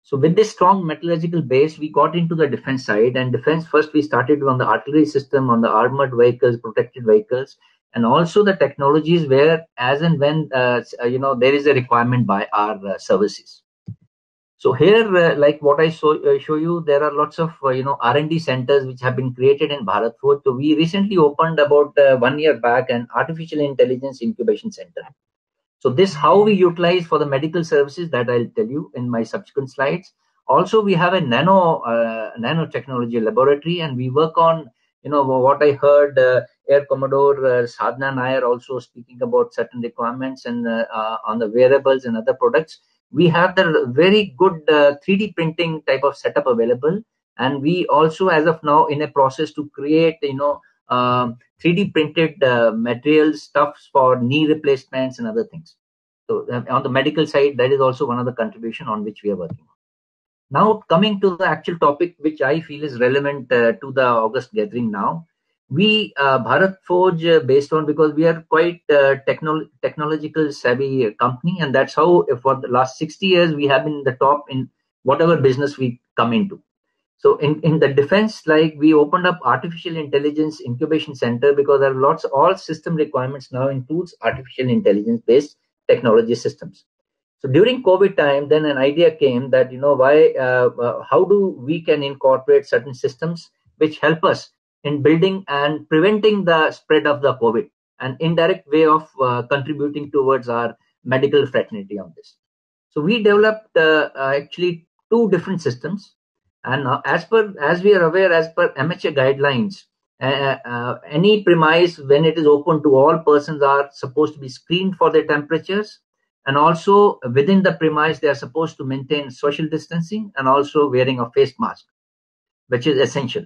So with this strong metallurgical base, we got into the defense side, and defense first we started on the artillery system, on the armored vehicles, protected vehicles, and also the technologies where as and when there is a requirement by our services. So here, like what I show you, there are lots of R&D centers which have been created in Bharat Forge. So we recently opened about 1 year back an artificial intelligence incubation center. So this how we utilize for the medical services, that I'll tell you in my subsequent slides. Also, we have a nanotechnology laboratory, and we work on what I heard Air Commodore Sadhana Nair also speaking about certain requirements and on the wearables and other products. We have the very good 3D printing type of setup available, and we also, as of now, in a process to create 3D printed materials, stuffs for knee replacements and other things. So on the medical side, that is also one of the contribution on which we are working on. Now coming to the actual topic, which I feel is relevant to the August gathering now. We, Bharat Forge, based on, because we are quite technological savvy company, and that's how for the last 60 years we have been in the top in whatever business we come into. So in the defense, like, we opened up artificial intelligence incubation center because there are all system requirements now includes artificial intelligence based technology systems. So during COVID time, then an idea came that, how do we can incorporate certain systems which help us in building and preventing the spread of the COVID, an indirect way of contributing towards our medical fraternity on this. So we developed actually 2 different systems. And as we are aware, as per MHA guidelines, any premise when it is open to all persons are supposed to be screened for their temperatures, and also within the premise they are supposed to maintain social distancing and also wearing a face mask, which is essential.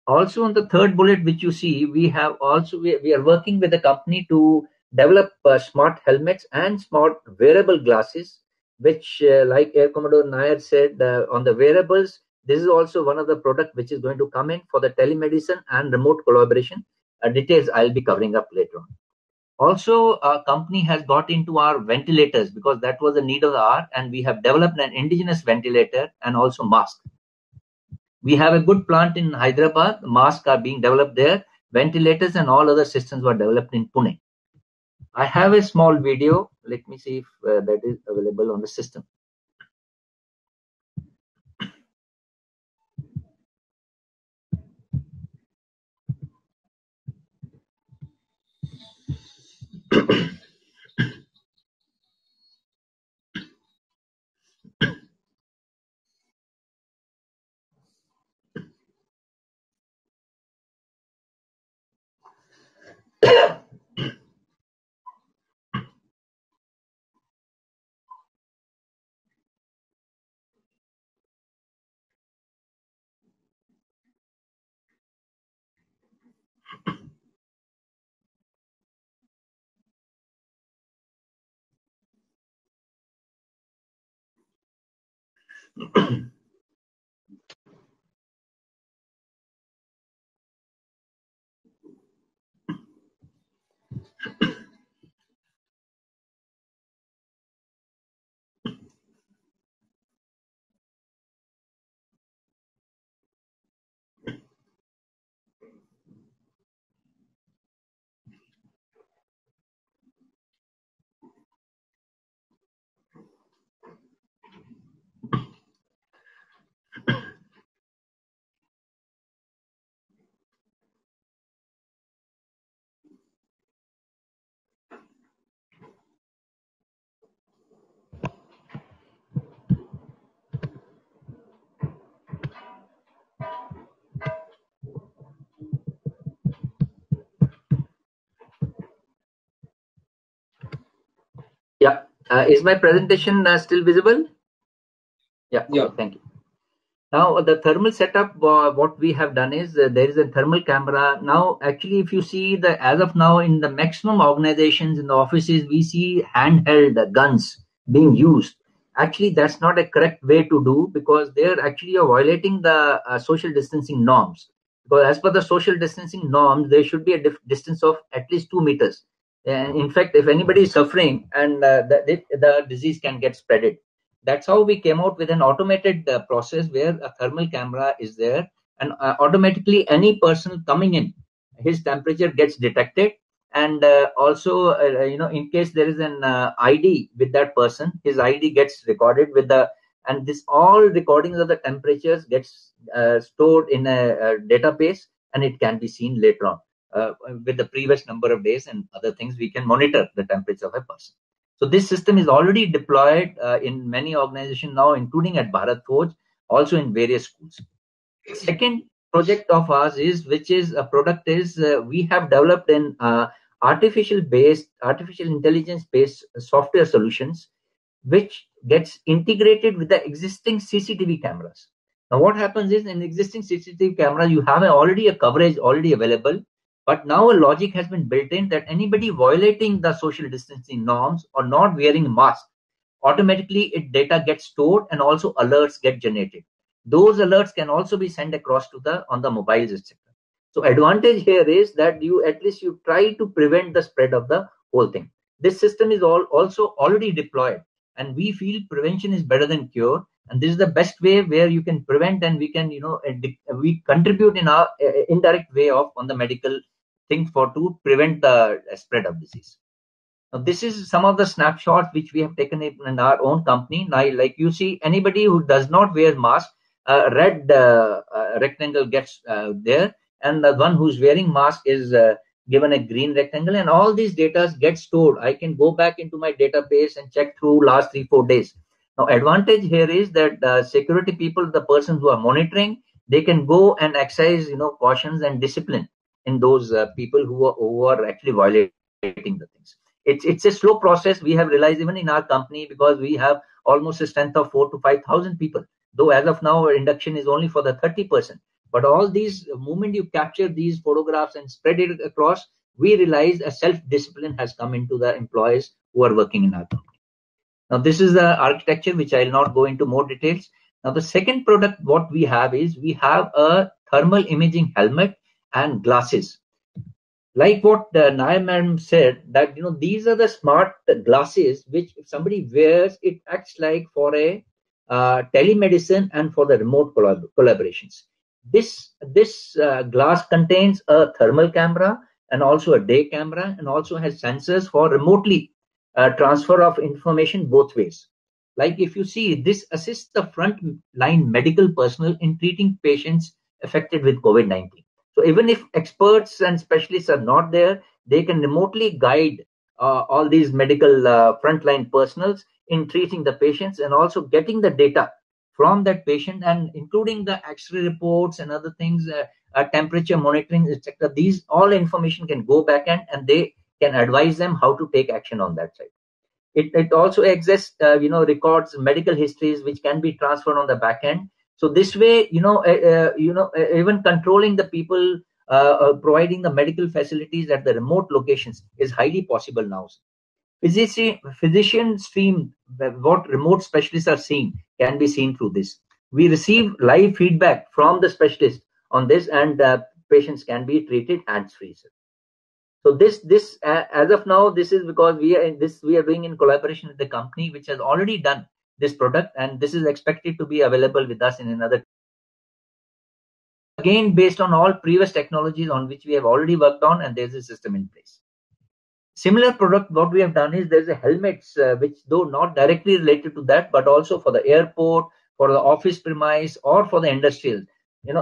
Also on the third bullet, which you see, we are working with a company to develop smart helmets and smart wearable glasses, which like Air Commodore Nair said, on the wearables, this is also one of the product which is going to come in for the telemedicine and remote collaboration. Details I'll be covering up later on. Also, our company has got into our ventilators because that was the need of the hour, and we have developed an indigenous ventilator and also mask. We have a good plant in Hyderabad. Masks are being developed there. Ventilators and all other systems were developed in Pune. I have a small video. Let me see if that is available on the system. Yeah, is my presentation still visible? Yeah, yeah. Okay, thank you. Now the thermal setup, what we have done is there is a thermal camera. Now actually if you see as of now in the maximum organizations in the offices, we see handheld guns being used. Actually that's not a correct way to do, because they're actually violating the social distancing norms. Because as per the social distancing norms, there should be a distance of at least 2 meters. And in fact, if anybody is suffering, and the disease can get spreaded. That's how we came out with an automated process where a thermal camera is there, and automatically any person coming in, his temperature gets detected, and also in case there is an ID with that person, his ID gets recorded with and this all recordings of the temperatures gets stored in a database, and it can be seen later on with the previous number of days and other things. We can monitor the temperature of a person. So this system is already deployed in many organizations now, including at Bharat Forge, also in various schools. Second, project of ours is, which is a product is, we have developed an artificial intelligence based software solutions, which gets integrated with the existing CCTV cameras. Now what happens is, in existing CCTV camera, you have already a coverage already available, but now a logic has been built in that anybody violating the social distancing norms or not wearing a mask, automatically data gets stored and also alerts get generated. Those alerts can also be sent across to on the mobiles, etc. So advantage here is that you at least you try to prevent the spread of the whole thing. This system is also already deployed, and we feel prevention is better than cure. And this is the best way where you can prevent, and we can, we contribute in our indirect way on the medical thing to prevent the spread of disease. Now, this is some of the snapshots which we have taken in our own company. Now, like you see, anybody who does not wear mask, a red rectangle gets there, and the one who's wearing mask is given a green rectangle, and all these data get stored. I can go back into my database and check through last 3-4 days. Now, advantage here is that security people, the persons who are monitoring, they can go and exercise, cautions and discipline in those people who are actually violating the things. It's a slow process. We have realized even in our company, because we have almost a strength of 4,000 to 5,000 people. Though as of now, our induction is only for the 30%. But all these, the moment you capture these photographs and spread it across, we realize a self-discipline has come into the employees who are working in our company. Now, this is the architecture, which I'll not go into more details. Now, the second product, what we have is, we have a thermal imaging helmet and glasses. Like what Nair Madam said, that these are the smart glasses which, if somebody wears, it acts like for a telemedicine and for the remote collaborations. This glass contains a thermal camera and also a day camera, and also has sensors for remotely transfer of information both ways. Like if you see, this assists the front-line medical personnel in treating patients affected with COVID-19. So even if experts and specialists are not there, they can remotely guide all these medical frontline personals in treating the patients, and also getting the data from that patient, and including the X-ray reports and other things, temperature monitoring, etc. These all information can go back and they can advise them how to take action on that side. It also exists, records medical histories which can be transferred on the back end. So this way, even controlling the people, providing the medical facilities at the remote locations is highly possible now. Physicians stream what remote specialists are seeing can be seen through this. We receive live feedback from the specialist on this, and patients can be treated hands-free. So this as of now, this is because we are doing in collaboration with the company which has already done this product, and this is expected to be available with us in another. Again, based on all previous technologies on which we have already worked on, and there's a system in place. Similar product, what we have done is, there's a helmets which, though not directly related to that, but also for the airport, for the office premise, or for the industrial,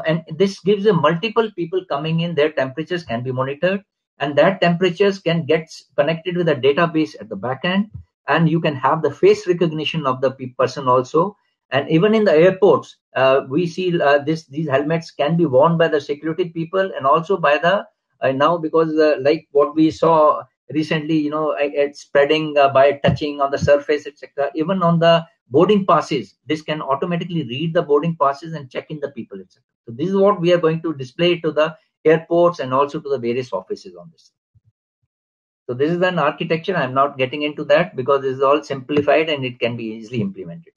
and this gives a multiple people coming in, their temperatures can be monitored, and that temperatures can get connected with a database at the back end, and you can have the face recognition of the person also. And even in the airports, we see these helmets can be worn by the security people, and also by the now, because like what we saw recently, it's spreading by touching on the surface, etc. Even on the boarding passes, this can automatically read the boarding passes and check in the people, etc. So this is what we are going to display to the airports and also to the various offices on this. So this is an architecture. I'm not getting into that because this is all simplified and it can be easily implemented.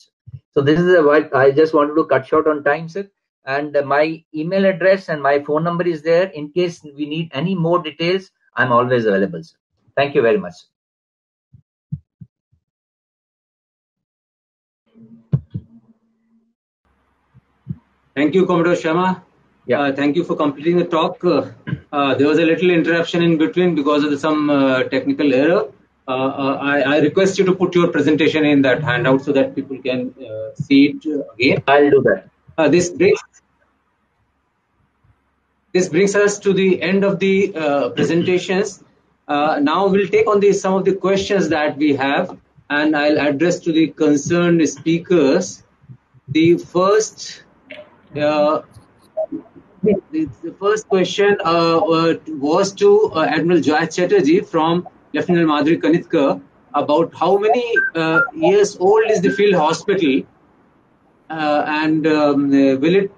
So this is what I just wanted to cut short on time, sir. And my email address and my phone number is there. In case we need any more details, I'm always available, sir. Thank you very much. Thank you, Commodore Sharma. Yeah, thank you for completing the talk. There was a little interruption in between because of some technical error. I request you to put your presentation in that handout so that people can see it again. I'll do that. This brings us to the end of the presentations. Now we'll take on some of the questions that we have, and I'll address to the concerned speakers. The first The first question was to Admiral Joy Chatterjee from Lieutenant Madhuri Kanitkar about how many years old is the field hospital, and it will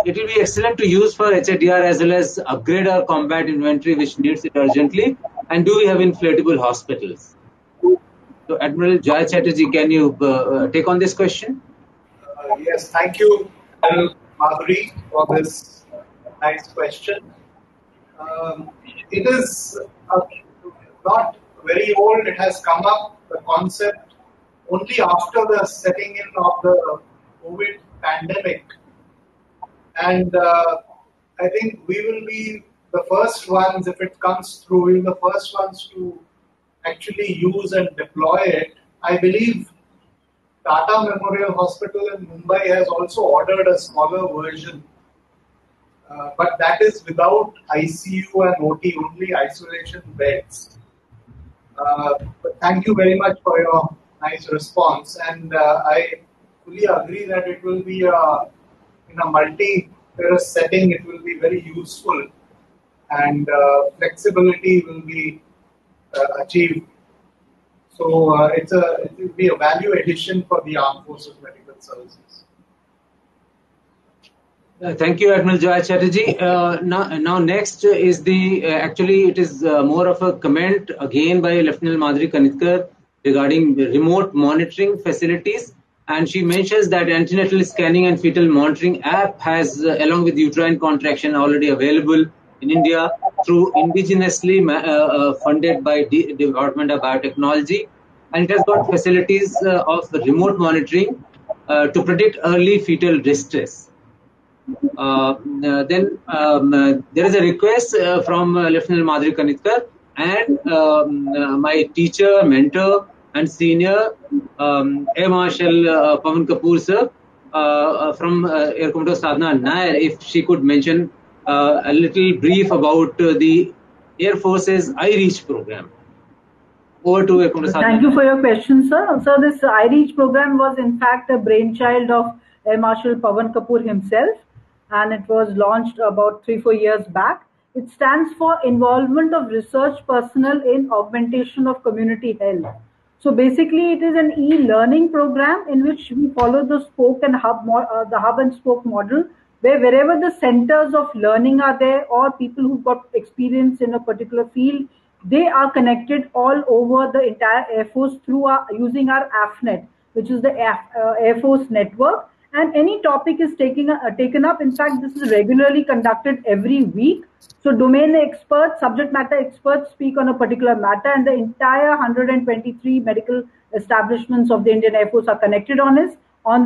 be excellent to use for HADR as well as upgrade our combat inventory which needs it urgently, and do we have inflatable hospitals? So Admiral Joy Chatterjee, can you take on this question? Yes, thank you, Madhuri, for this nice question. It is not very old. It has come up, the concept, only after the setting in of the COVID pandemic. And I think we will be the first ones, if it comes through, we'll be the first ones to actually use and deploy it. I believe Tata Memorial Hospital in Mumbai has also ordered a smaller version, but that is without ICU and OT, only isolation beds. But thank you very much for your nice response, and I fully agree that it will be in a multi-purpose setting. It will be very useful, and flexibility will be achieved. So it will be a value addition for the Armed Forces Medical Services. Thank you, Admiral Joy Chatterjee. Now next is actually it is more of a comment again by Lieutenant Madhuri Kanitkar regarding remote monitoring facilities, and she mentions that antenatal scanning and fetal monitoring app has along with uterine contraction already available in India through indigenously funded by the Department of Biotechnology, and it has got facilities of remote monitoring to predict early fetal distress. Then there is a request from Lieutenant Madhuri Kanitkar and my teacher, mentor and senior Air Marshal Pavan Kapoor sir from Air Commodore Sadhana Nair, if she could mention a little brief about the Air Force's iReach program. Over to Air Commodore Sadhana. Thank you for your question, sir. So this iReach program was in fact a brainchild of Air Marshal Pavan Kapoor himself, and it was launched about 3-4 years back. It stands for Involvement of Research Personnel in Augmentation of Community Health. So basically, it is an e-learning program in which we follow the spoke and hub, the hub and spoke model, where wherever the centers of learning are there, or people who've got experience in a particular field, they are connected all over the entire Air Force through using our AFNet, which is the Air Force network. And any topic is taken up. In fact, this is regularly conducted every week. So domain experts, subject matter experts speak on a particular matter, and the entire 123 medical establishments of the Indian Air Force are connected on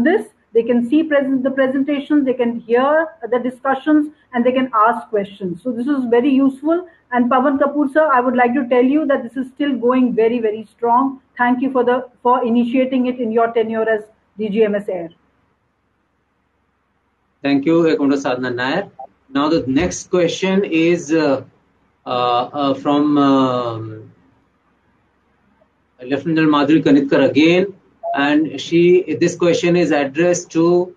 this. They can see the presentations, they can hear the discussions, and they can ask questions. So this is very useful. And Pavan Kapoor sir, I would like to tell you that this is still going very, very strong. Thank you for initiating it in your tenure as DGMS Air. Thank you, Air Commodore Sadhana Nair. Now the next question is from Lieutenant Madhuri Kanitkar again, and this question is addressed to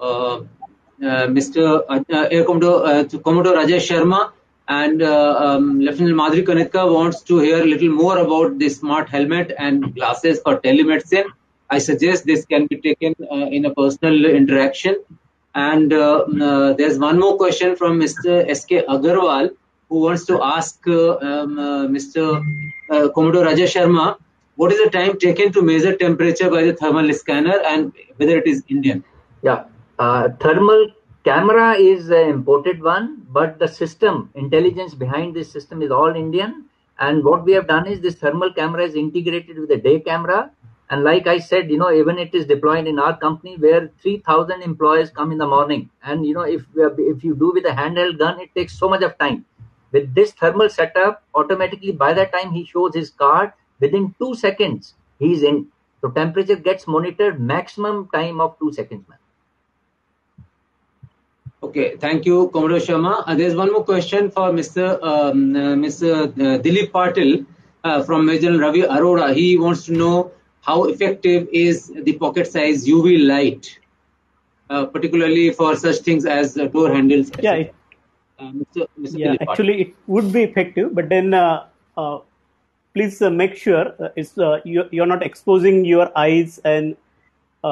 Air Commodore Commodore Rajesh Sharma, and Lieutenant Madhuri Kanitkar wants to hear a little more about the smart helmet and glasses for telemedicine. I suggest this can be taken in a personal interaction. And there's one more question from Mr. S.K. Agarwal, who wants to ask Mr. Commodore Rajesh Sharma, what is the time taken to measure temperature by the thermal scanner and whether it is Indian? Yeah, thermal camera is an imported one, but the system, intelligence behind this system is all Indian. And what we have done is this thermal camera is integrated with a day camera. And like I said, even it is deployed in our company where 3,000 employees come in the morning. And, if you do with a handheld gun, it takes so much of time. With this thermal setup, automatically by the time he shows his card, within 2 seconds, he's in. So temperature gets monitored maximum time of 2 seconds, man. Okay, thank you, Commodore Sharma. There's one more question for Mr. Dilip Patil from Major Ravi Arora. He wants to know how effective is the pocket size UV light, particularly for such things as door handles? Yeah, Mr. Yeah, actually, it would be effective, but then please make sure you're not exposing your eyes and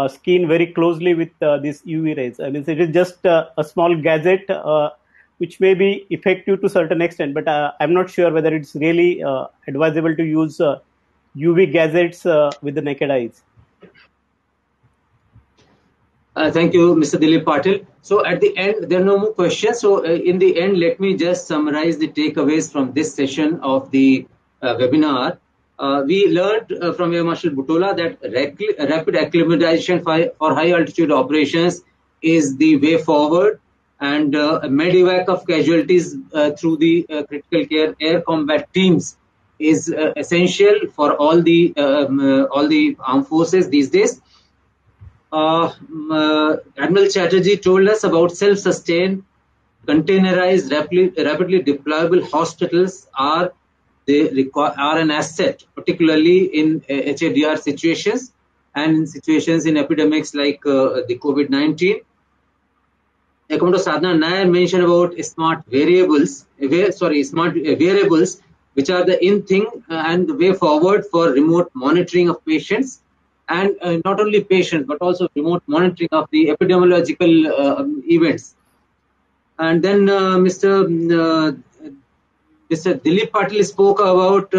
skin very closely with these UV rays. I mean, it is just a small gadget which may be effective to a certain extent, but I'm not sure whether it's really advisable to use UV gadgets with the naked eyes. Thank you, Mr. Dilip Patil. So at the end, there are no more questions. So in the end, let me just summarize the takeaways from this session of the webinar. We learned from Air Marshal Butola that rapid acclimatization for high altitude operations is the way forward, and medevac of casualties through the critical care air combat teams is essential for all the armed forces these days. Admiral Chatterjee told us about self-sustained, containerized, rapidly deployable hospitals are an asset, particularly in HADR situations and in situations in epidemics like the COVID-19. Commodore Sadhana Nair mentioned about smart wearables, which are the in thing and the way forward for remote monitoring of patients. And not only patients, but also remote monitoring of the epidemiological events. And then Mr. Dilip Patil spoke about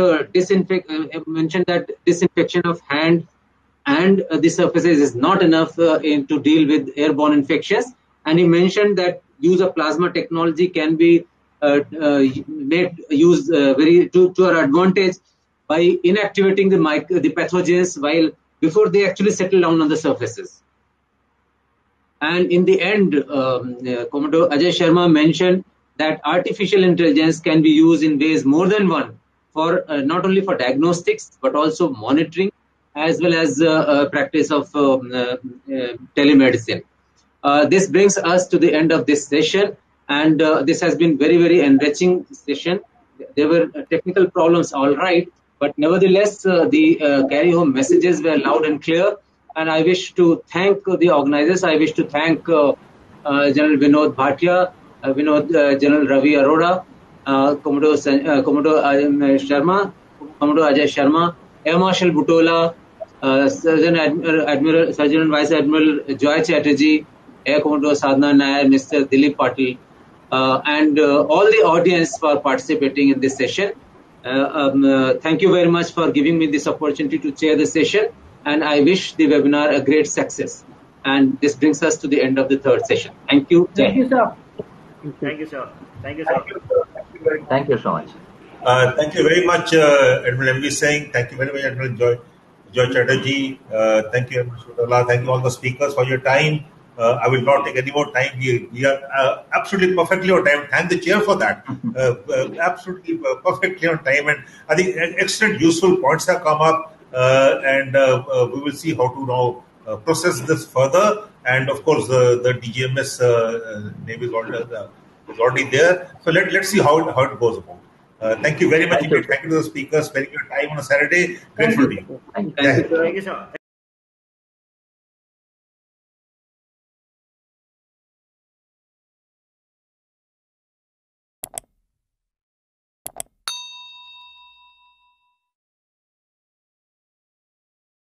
mentioned that disinfection of hand and the surfaces is not enough to deal with airborne infections. And he mentioned that use of plasma technology can be used to our advantage by inactivating the pathogens before they actually settle down on the surfaces. And in the end, Commodore Ajay Sharma mentioned that artificial intelligence can be used in ways more than one, for not only for diagnostics, but also monitoring, as well as practice of telemedicine. This brings us to the end of this session, and this has been very, very enriching session. There were technical problems, all right, but nevertheless, the carry-home messages were loud and clear. And I wish to thank the organizers. I wish to thank General Vinod Bhatia, General Ravi Arora, Commodore Sharma, Commodore Ajay Sharma, Air Marshal Butola, Sergeant and Vice Admiral Joy Chatterjee, Air Commodore Sadhana Nair, Mr. Dilip Patil, and all the audience for participating in this session. Thank you very much for giving me this opportunity to chair the session, and I wish the webinar a great success. And this brings us to the end of the third session. Thank you. Thank you, sir. Thank you, sir. Thank you, sir. Thank you so much. Thank you very much, Admiral M.V. Singh. Thank you very much, Admiral Joy Chatterjee. Thank you, Admiral. Thank you all the speakers for your time. I will not take any more time. We are absolutely perfectly on time. Thank the chair for that. Absolutely perfectly on time. And I think excellent useful points have come up. And we will see how to now process this further. And of course, the DGMS name is already there. So let's see how it goes about. Thank you very much. Thank you to the speakers. Spending your time on a Saturday. Grateful to you. Thank you. Thank you, sir.